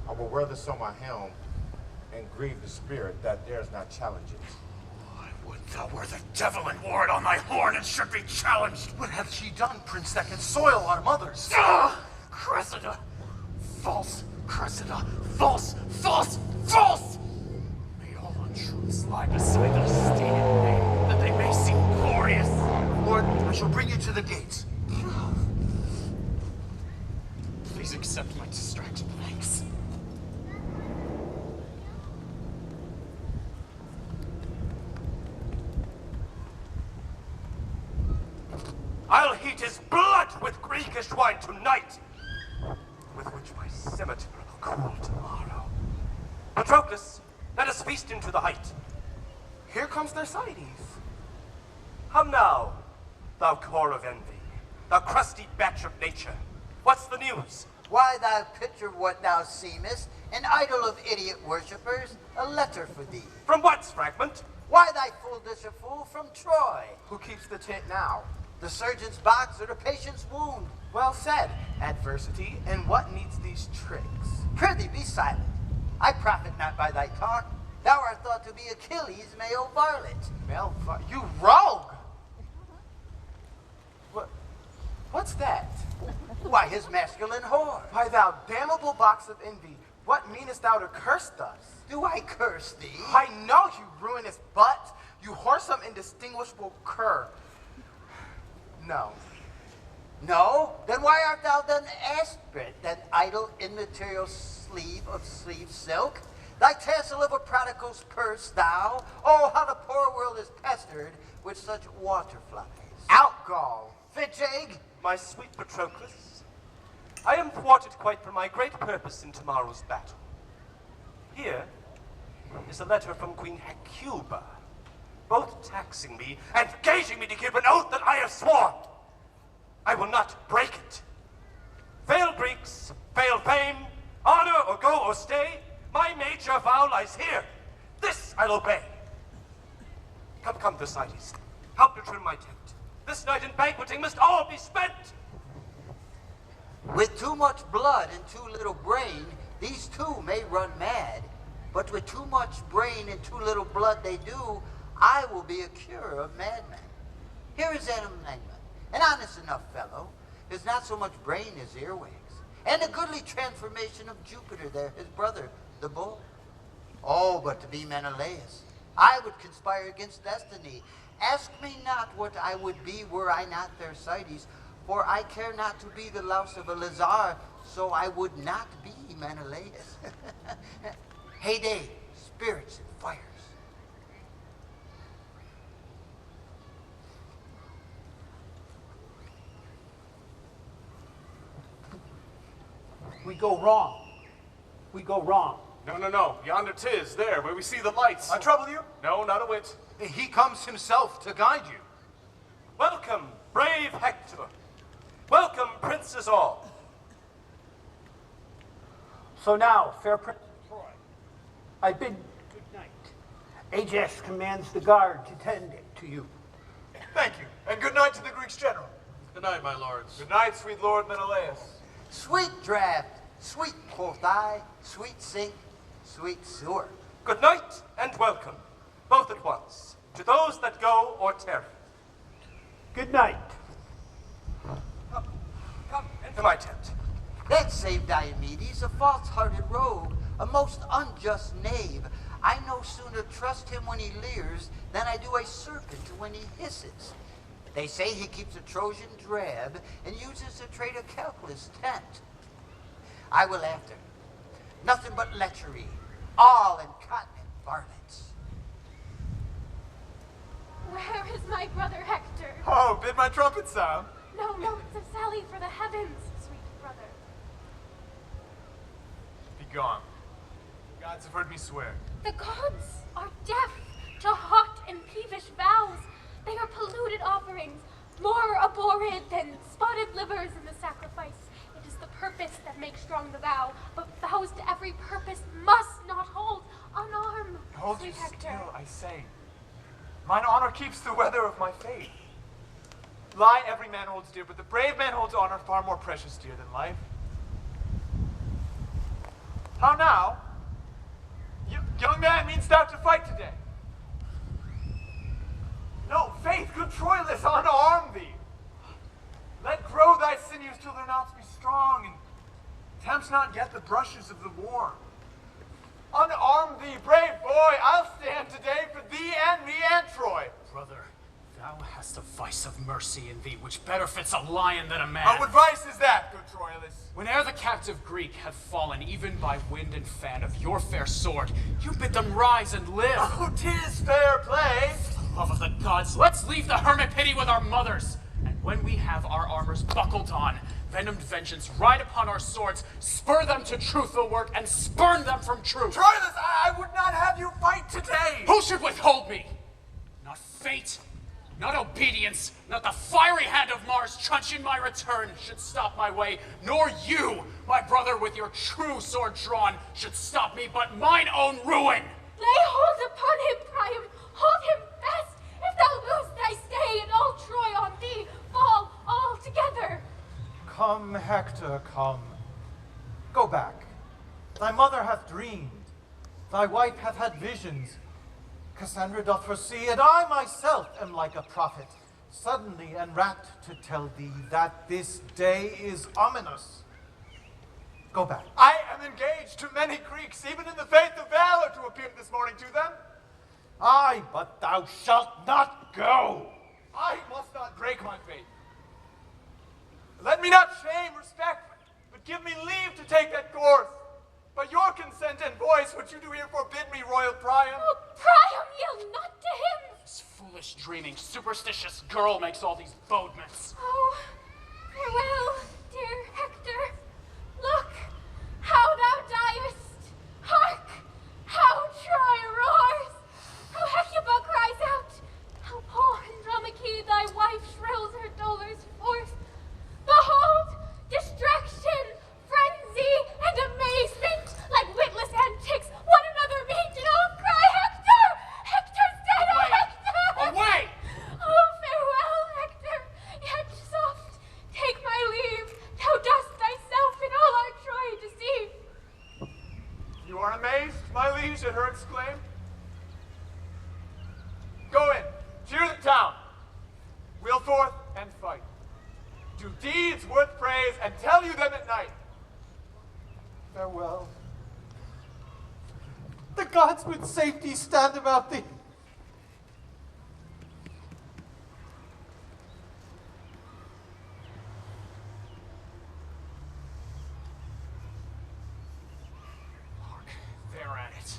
Speaker 13: I will wear this on my helm and grieve the spirit that dares not challenge it.
Speaker 2: I would thou were the devil and wore it on thy horn and should be challenged.
Speaker 7: What hath she done, prince, that can soil our mothers?
Speaker 2: Cressida! False Cressida! False! False! False! May all untruths lie beside thy stated name, that they may seem glorious.
Speaker 7: Lord, I shall bring you to the gates.
Speaker 2: Please accept my distracted thanks.
Speaker 17: I'll heat his blood with Greekish wine tonight, with which my scimitar will cool tomorrow. Patroclus, let us feast into the height.
Speaker 12: Here comes Thersites.
Speaker 17: How now, thou core of envy, thou crusty batch of nature? What's the news?
Speaker 11: Why, thou picture what thou seemest, an idol of idiot worshippers, a letter for thee.
Speaker 9: From whence, fragment?
Speaker 11: Why, thy full dish of fool from Troy.
Speaker 12: Who keeps the tent now?
Speaker 11: The surgeon's box or the patient's wound.
Speaker 12: Well said, adversity, and what needs these tricks?
Speaker 11: Prithee, be silent. I profit not by thy talk. Thou art thought to be Achilles, male varlet.
Speaker 12: You rogue! What's that?
Speaker 11: Why, his masculine whore.
Speaker 12: Why, thou damnable box of envy, what meanest thou to curse thus?
Speaker 11: Do I curse thee?
Speaker 12: I know, you ruinous butt, you whoresome indistinguishable cur. No.
Speaker 11: No? Then why art thou then aspirate, that idle, immaterial sleeve of sleeve silk? Thy tassel of a prodigal's purse, thou? Oh, how the poor world is pestered with such water flies.
Speaker 12: Outgall.
Speaker 11: Fitchegg.
Speaker 9: My sweet Patroclus, I am thwarted quite for my great purpose in tomorrow's battle. Here is a letter from Queen Hecuba, both taxing me and gauging me to give an oath that I have sworn. I will not break it. Fail Greeks, fail fame, honor or go or stay, my major vow lies here. This I'll obey. Come, Thersites, help to trim my tent. This night in banqueting must all be spent.
Speaker 11: With too much blood and too little brain, these two may run mad. But with too much brain and too little blood they do, I will be a cure of madmen. Here is Agamemnon, an honest enough fellow, has not so much brain as earwigs, and a goodly transformation of Jupiter there, his brother, the bull. Oh, but to be Menelaus, I would conspire against destiny. Ask me not what I would be were I not Thersites, for I care not to be the louse of a Lazar, so I would not be Menelaus. Heyday, spirits and fires.
Speaker 5: We go wrong. We go wrong.
Speaker 8: No. Yonder 'tis, there, where we see the lights.
Speaker 9: I trouble you?
Speaker 8: No, not a whit.
Speaker 7: He comes himself to guide you.
Speaker 9: Welcome, brave Hector. Welcome, princes all.
Speaker 5: So now, fair Prince of Troy, I bid good night. Ajax commands the guard to tend it to you.
Speaker 9: Thank you, and good night to the Greeks general.
Speaker 16: Good night, my lords.
Speaker 9: Good night, sweet Lord Menelaus.
Speaker 11: Sweet draught, sweet quoth I, sweet sink, sweet sewer.
Speaker 9: Good night and welcome, both at once, to those that go or tarry.
Speaker 5: Good night.
Speaker 9: Come into my tent.
Speaker 11: That saved Diomedes, a false-hearted rogue, a most unjust knave. I no sooner trust him when he leers than I do a serpent when he hisses. They say he keeps a Trojan drab and uses the trade of calculus tent. I will after. Nothing but lechery, all incontinent varlets.
Speaker 15: Where is my brother Hector?
Speaker 9: Oh, bid my trumpet sound.
Speaker 15: No, it's a sally for the heavens, sweet brother.
Speaker 9: Be gone. The gods have heard me swear.
Speaker 15: The gods are deaf to hot and peevish vows. They are polluted offerings, more abhorred than spotted livers in the sacrifice. It is the purpose that makes strong the vow, but vows to every purpose must not hold. Unarm,
Speaker 9: Hold
Speaker 15: sweet
Speaker 9: you
Speaker 15: Hector.
Speaker 9: still, I say. Mine honor keeps the weather of my faith. Lie every man holds dear, but the brave man holds honor far more precious dear than life. How now? Young man, meanst thou to fight today? No, faith, good Troilus, unarm thee. Let grow thy sinews till their knots be strong, and tempt not yet the brushes of the war. Unarm thee, brave boy, I'll stand today for thee and me and Troy.
Speaker 2: Brother, thou hast a vice of mercy in thee, which better fits a lion than a man.
Speaker 9: What vice is that, good Troilus?
Speaker 2: Whene'er the captive Greek have fallen, even by wind and fan of your fair sword, you bid them rise and live.
Speaker 9: Oh, 'tis fair play.
Speaker 2: For the love of the gods, let's leave the hermit pity with our mothers. And when we have our armors buckled on, venomed vengeance ride upon our swords, spur them to truthful work, and spurn them from truth.
Speaker 9: Troilus, I would not have you fight today.
Speaker 2: Who should withhold me? Not fate, Not obedience, not the fiery hand of Mars truncheon my return should stop my way, nor you, my brother, with your true sword drawn, should stop me, but mine own ruin.
Speaker 15: Lay hold upon him, Priam. Hold him fast. If thou lose thy stay, and all Troy on thee fall all together.
Speaker 10: Come, Hector, come. Go back. Thy mother hath dreamed. Thy wife hath had visions. Cassandra doth foresee, and I myself am like a prophet, suddenly enwrapped to tell thee that this day is ominous. Go back.
Speaker 9: I am engaged to many Greeks, even in the faith of valor, to appear this morning to them.
Speaker 10: Aye, but thou shalt not go.
Speaker 9: I must not break my faith. Let me not shame respect, but give me leave to take that course. By your consent and voice, what you do here forbid me, royal Priam.
Speaker 15: Oh, Priam, yield not to him.
Speaker 2: This foolish dreaming, superstitious girl makes all these bodements.
Speaker 15: Oh, farewell, dear Hector. Look, how thou diest. Hark, how Troy roars. How Hecuba cries out. How poor Andromache, thy wife, shrills her dolors forth. Behold, distraction, frenzy, and amazement, like witless antics, one another meet, and all cry, Hector! Hector's dead, oh Hector!
Speaker 2: Away!
Speaker 15: Oh, farewell, Hector, yet soft, take my leave, thou dost thyself in all our Troy deceive.
Speaker 9: You are amazed, my liege, at her exclaim? Go in, cheer the town, wheel forth and fight. Do deeds worth praise, and tell you them at night.
Speaker 10: Farewell. The gods with safety stand about thee.
Speaker 2: Hark, they're at it.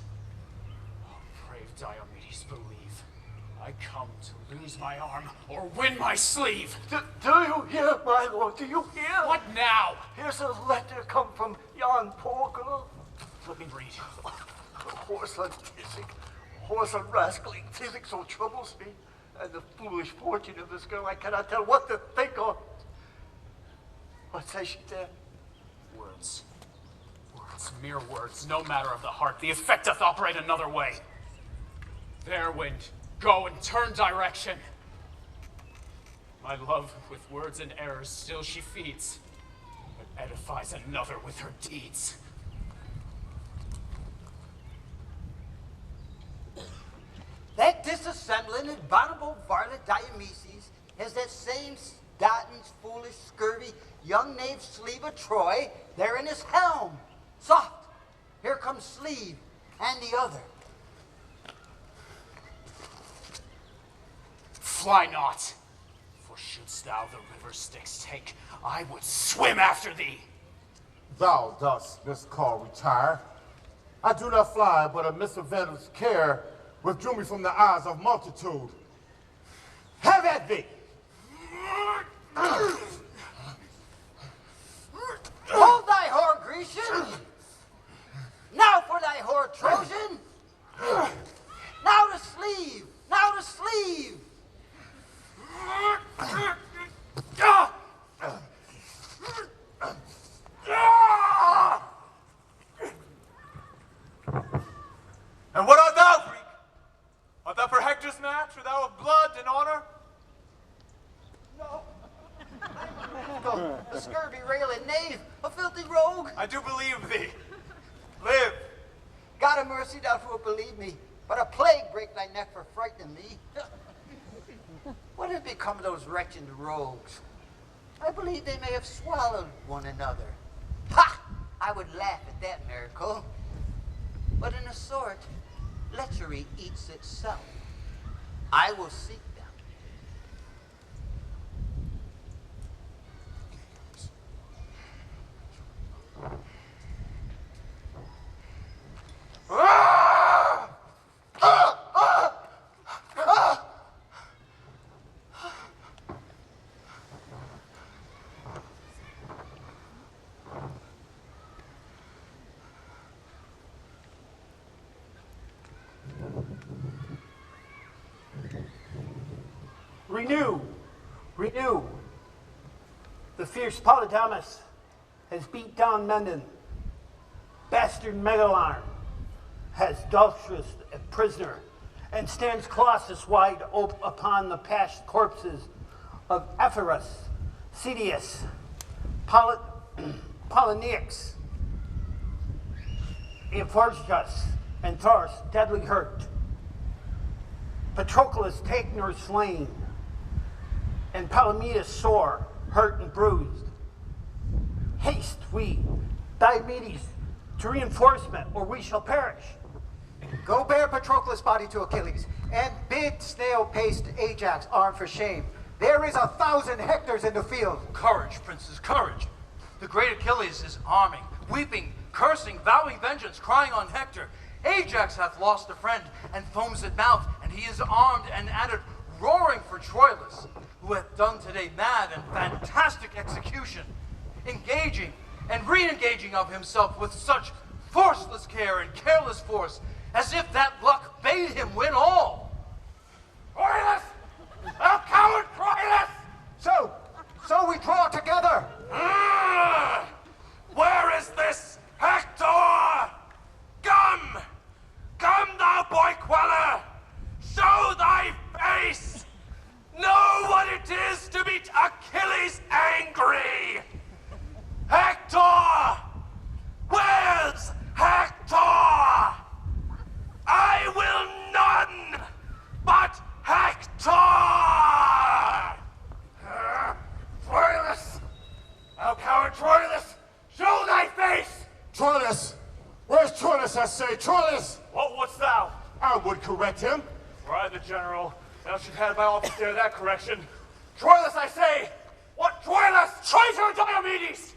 Speaker 2: Oh, brave Diomedes, believe. I come to lose my arm or win my sleeve.
Speaker 3: Do you hear, my lord? Do you hear?
Speaker 2: What now?
Speaker 3: Here's a letter come from yon poor girl.
Speaker 2: Let me read.
Speaker 3: Horse on physic, horse on rascally physic so troubles me, and the foolish fortune of this girl I cannot tell what to think of. What says she there?
Speaker 2: Words. Words, mere words, no matter of the heart. The effect doth operate another way. Fair wind, go and turn direction. My love with words and errors still she feeds, but edifies another with her deeds.
Speaker 11: That disassembling and abominable varlet Diomedes has that same Statins, foolish, scurvy, young knave sleeve of Troy there in his helm. Soft, here comes sleeve and the other.
Speaker 2: Fly not, for shouldst thou the river Styx take, I would swim after thee.
Speaker 13: Thou dost, miscall retire. I do not fly, but a miscellaneous care withdrew me from the eyes of multitude. Have at thee!
Speaker 11: Hold thy whore, Grecian! Now for thy whore, Trojan! Now to sleeve! Now to sleeve!
Speaker 9: And what art thou, Greek? Art thou for Hector's match, or thou of blood and honor?
Speaker 11: No, a scurvy railing knave, a filthy rogue.
Speaker 9: I do believe thee. Live.
Speaker 11: God have mercy, thou wilt believe me, but a plague break thy neck for frightening me. What has become of those wretched rogues? I believe they may have swallowed one another. Ha! I would laugh at that miracle. But in a sort, lechery eats itself. I will seek them.
Speaker 5: Renew, renew. The fierce Polydamas has beat down Mendon. Bastard Megalarm has Dulcius a prisoner and stands Colossus wide upon the pashed corpses of Epirus, Cedius, Polynius, Amphorgus, and Thors deadly hurt. Patroclus taken or slain, and Palamedes sore, hurt and bruised. Haste we, Diomedes, to reinforcement, or we shall perish.
Speaker 6: Go bear Patroclus' body to Achilles, and bid snail-paced Ajax arm for shame. There is 1,000 Hectors in the field.
Speaker 7: Courage, princes, courage. The great Achilles is arming, weeping, cursing, vowing vengeance, crying on Hector. Ajax hath lost a friend, and foams at mouth, and he is armed and at it, roaring for Troilus, who hath done today mad and fantastic execution, engaging and re-engaging of himself with such forceless care and careless force, as if that luck bade him win all.
Speaker 8: Troilus! Thou coward Troilus!
Speaker 6: So we draw together.
Speaker 8: Where is this Hector? Come! Come, thou boy queller! Show thy face! Know what it is to be Achilles angry! Hector! Where's Hector? I will none but Hector! Troilus! Thou coward Troilus! Show thy face!
Speaker 13: Troilus! Where's Troilus, I say? Troilus!
Speaker 9: What wouldst thou?
Speaker 13: I would correct him.
Speaker 9: Were I the general, thou should have my office there that correction. Troilus, I say! What Troilus? Traitor Diomedes!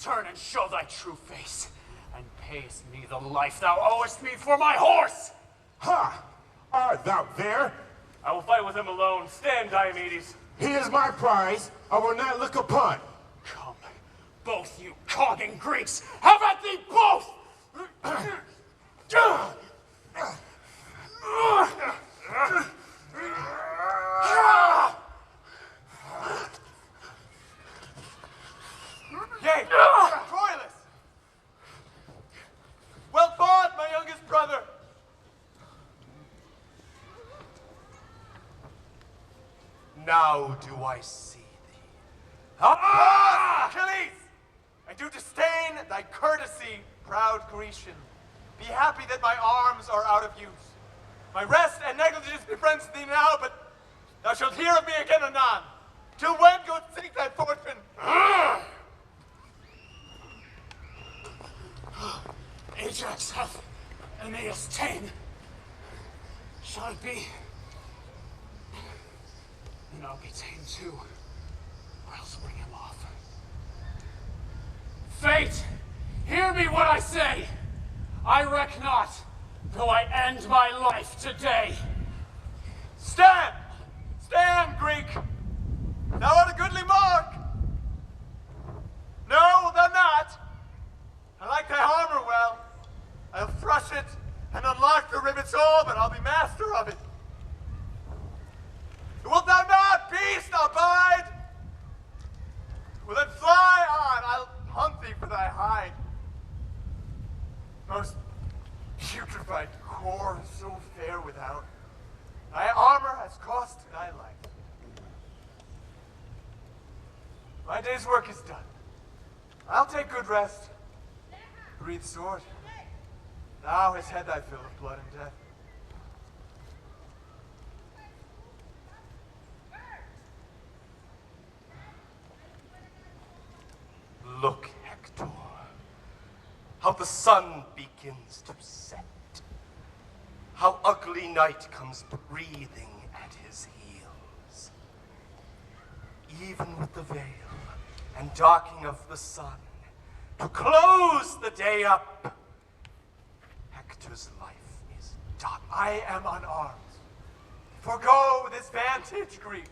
Speaker 9: Turn and show thy true face, and payest me the life thou owest me for my horse!
Speaker 13: Ha! Art thou there?
Speaker 9: I will fight with him alone. Stand, Diomedes.
Speaker 13: He is my prize. I will not look upon.
Speaker 9: Come, both you cogging Greeks, have at thee both!
Speaker 17: Yea, Troilus! Well fought, my youngest brother! Now do I see thee. Ah! Achilles! I do disdain thy courtesy, proud Grecian. Be happy that my arms are out of use. My rest and negligence befriends thee now, but thou shalt hear of me again anon. Till when go seek thy fortune?
Speaker 9: Ajax hath Aeneas ta'en. Shall it be? And I'll be ta'en too, or else bring him off. Fate, hear me what I say. I reck not, though I end my life today.
Speaker 17: Stand! Stand, Greek! Thou art a goodly mark! No, thou not! I like thy armor well. I'll thrush it and unlock the rivets all, but I'll be master of it. Wilt thou not, beast, abide? Well, then fly on, I'll hunt thee for thy hide. Most putrefied core, so fair without. Thy armor has cost thy life. My day's work is done. I'll take good rest. Breathe sword. Thou hast had thy fill of blood and death. Look, Hector, how the sun begins to set. How ugly night comes breathing at his heels. Even with the veil and darking of the sun, to close the day up, Hector's life is done. I am unarmed. Forgo this vantage, Greek.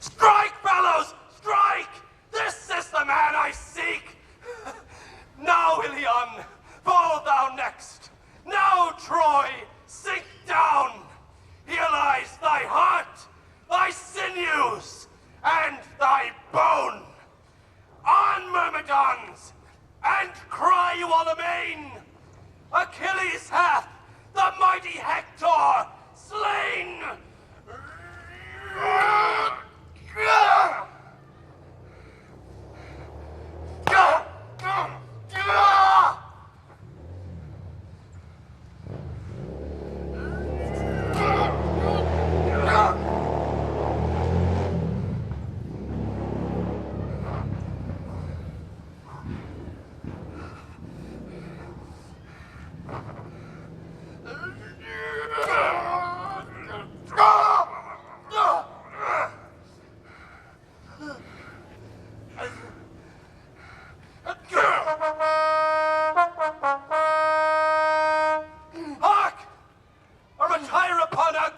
Speaker 17: Strike, fellows! Strike! This is the man I seek! Now, Ilion, fall thou next! Now, Troy, sink down!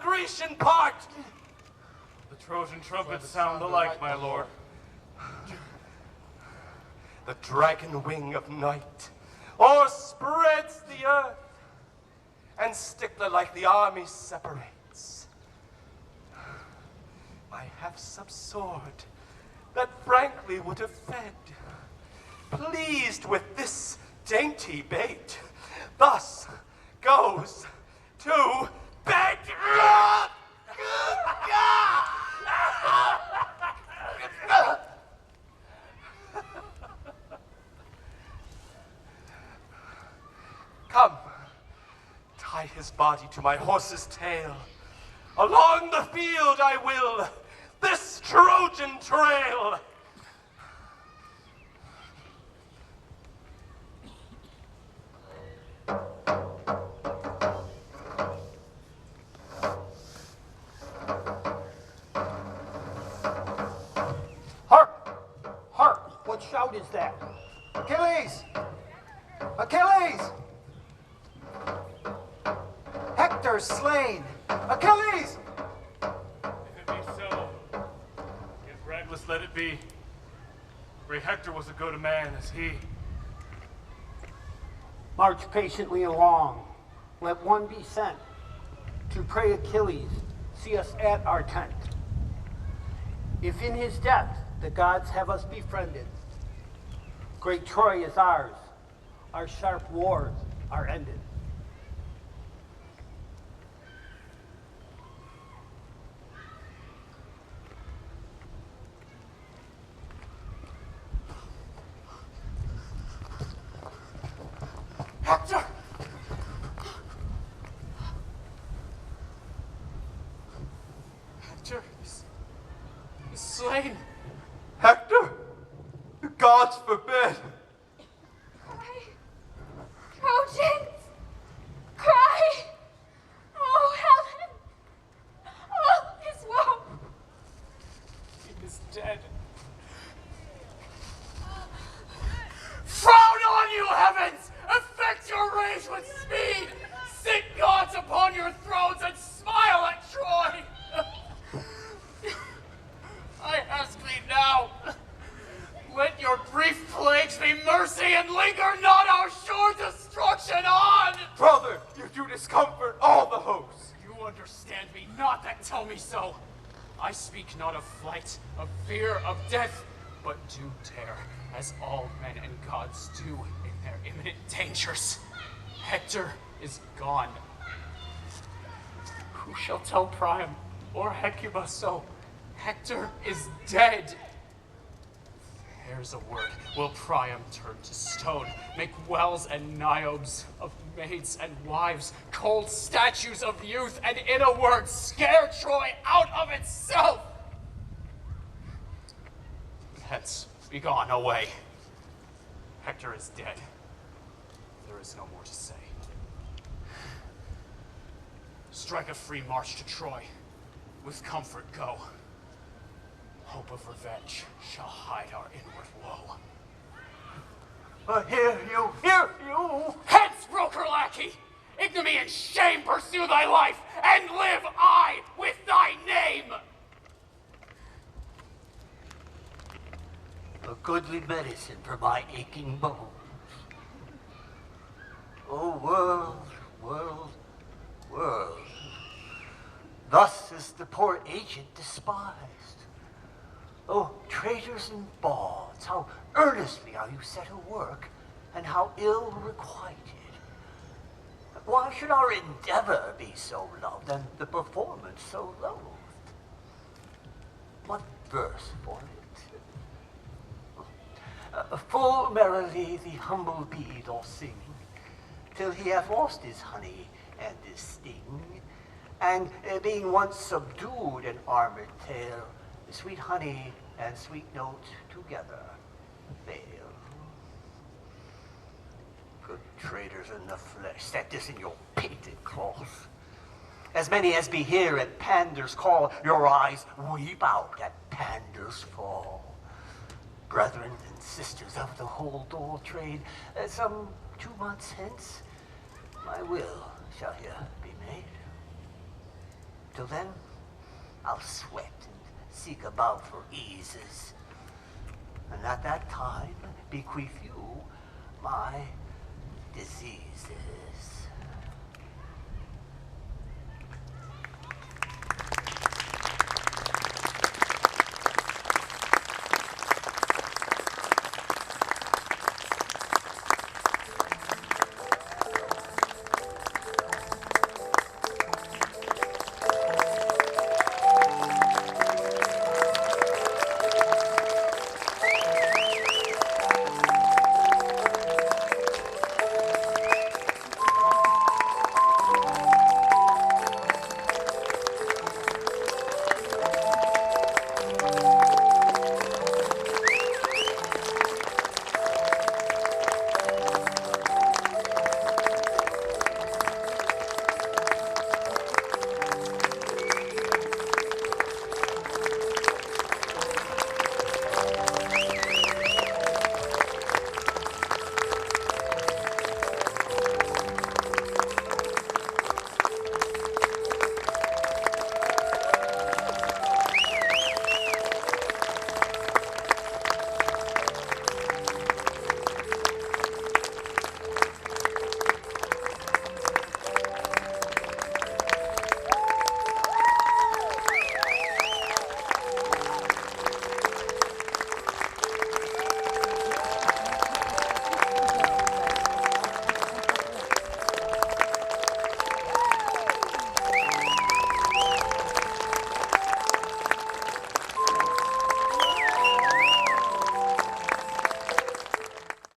Speaker 9: Grecian part!
Speaker 8: The Trojan trumpets sound alike, my lord.
Speaker 9: The dragon wing of night o'erspreads the earth, and stickler like the army separates. My half-sub sword that frankly would have fed, pleased with this dainty bait, thus goes to bed. Come, tie his body to my horse's tail. Along the field I will this Trojan trail.
Speaker 5: Hark! What shout is that?
Speaker 6: Achilles! Achilles! Hector slain! Achilles!
Speaker 8: If it be so, if Regulus let it be. Great Hector was as good a man as he.
Speaker 5: March patiently along. Let one be sent to pray Achilles see us at our tent. If in his death the gods have us befriended, great Troy is ours, our sharp wars are ended.
Speaker 2: Hector! Hector is slain.
Speaker 9: Hector? The gods forbid.
Speaker 15: Cry, Trojans! Cry! Oh, Helen! All is woe!
Speaker 2: He is dead. Frown on you, heavens! Affect your rage with speed! Sit gods upon your thrones and smile at Troy! I ask thee now, let your grief plagues be mercy and linger not our sure destruction on!
Speaker 9: Brother, you do discomfort all the hosts.
Speaker 2: You understand me not that tell me so. I speak not of flight, of fear, of death, but do dare, as all men and gods do in their imminent dangers. Hector is gone. Who shall tell Priam or Hecuba so? Hector is dead. There's a word. Will Priam turn to stone, make wells and niobes of maids and wives, cold statues of youth, and in a word, scare Troy out of itself? Hence, be gone away. Hector is dead. There is no more to say. Strike a free march to Troy. With comfort go. Hope of revenge shall hide our inward woe.
Speaker 3: Hear you!
Speaker 2: Hence, broker lackey! Ignominy and shame pursue thy life, and live I with thy name!
Speaker 3: A goodly medicine for my aching bones. Oh, world, world, world. Thus is the poor agent despised. Oh, traitors and bawds, how earnestly are you set at work, and how ill requited. Why should our endeavor be so loved, and the performance so loathed? What verse for it? Full merrily the humble bee doth sing, till he hath lost his honey and his sting, and being once subdued in armored tail, sweet honey and sweet note together fail. Good traitors in the flesh, set this in your painted cloth. As many as be here at Pandar's call, your eyes weep out at Pandar's fall. Brethren and sisters of the whole door trade, some 2 months hence, my will shall here be made. Till then, I'll sweat and seek about for eases. And at that time, bequeath you my diseases.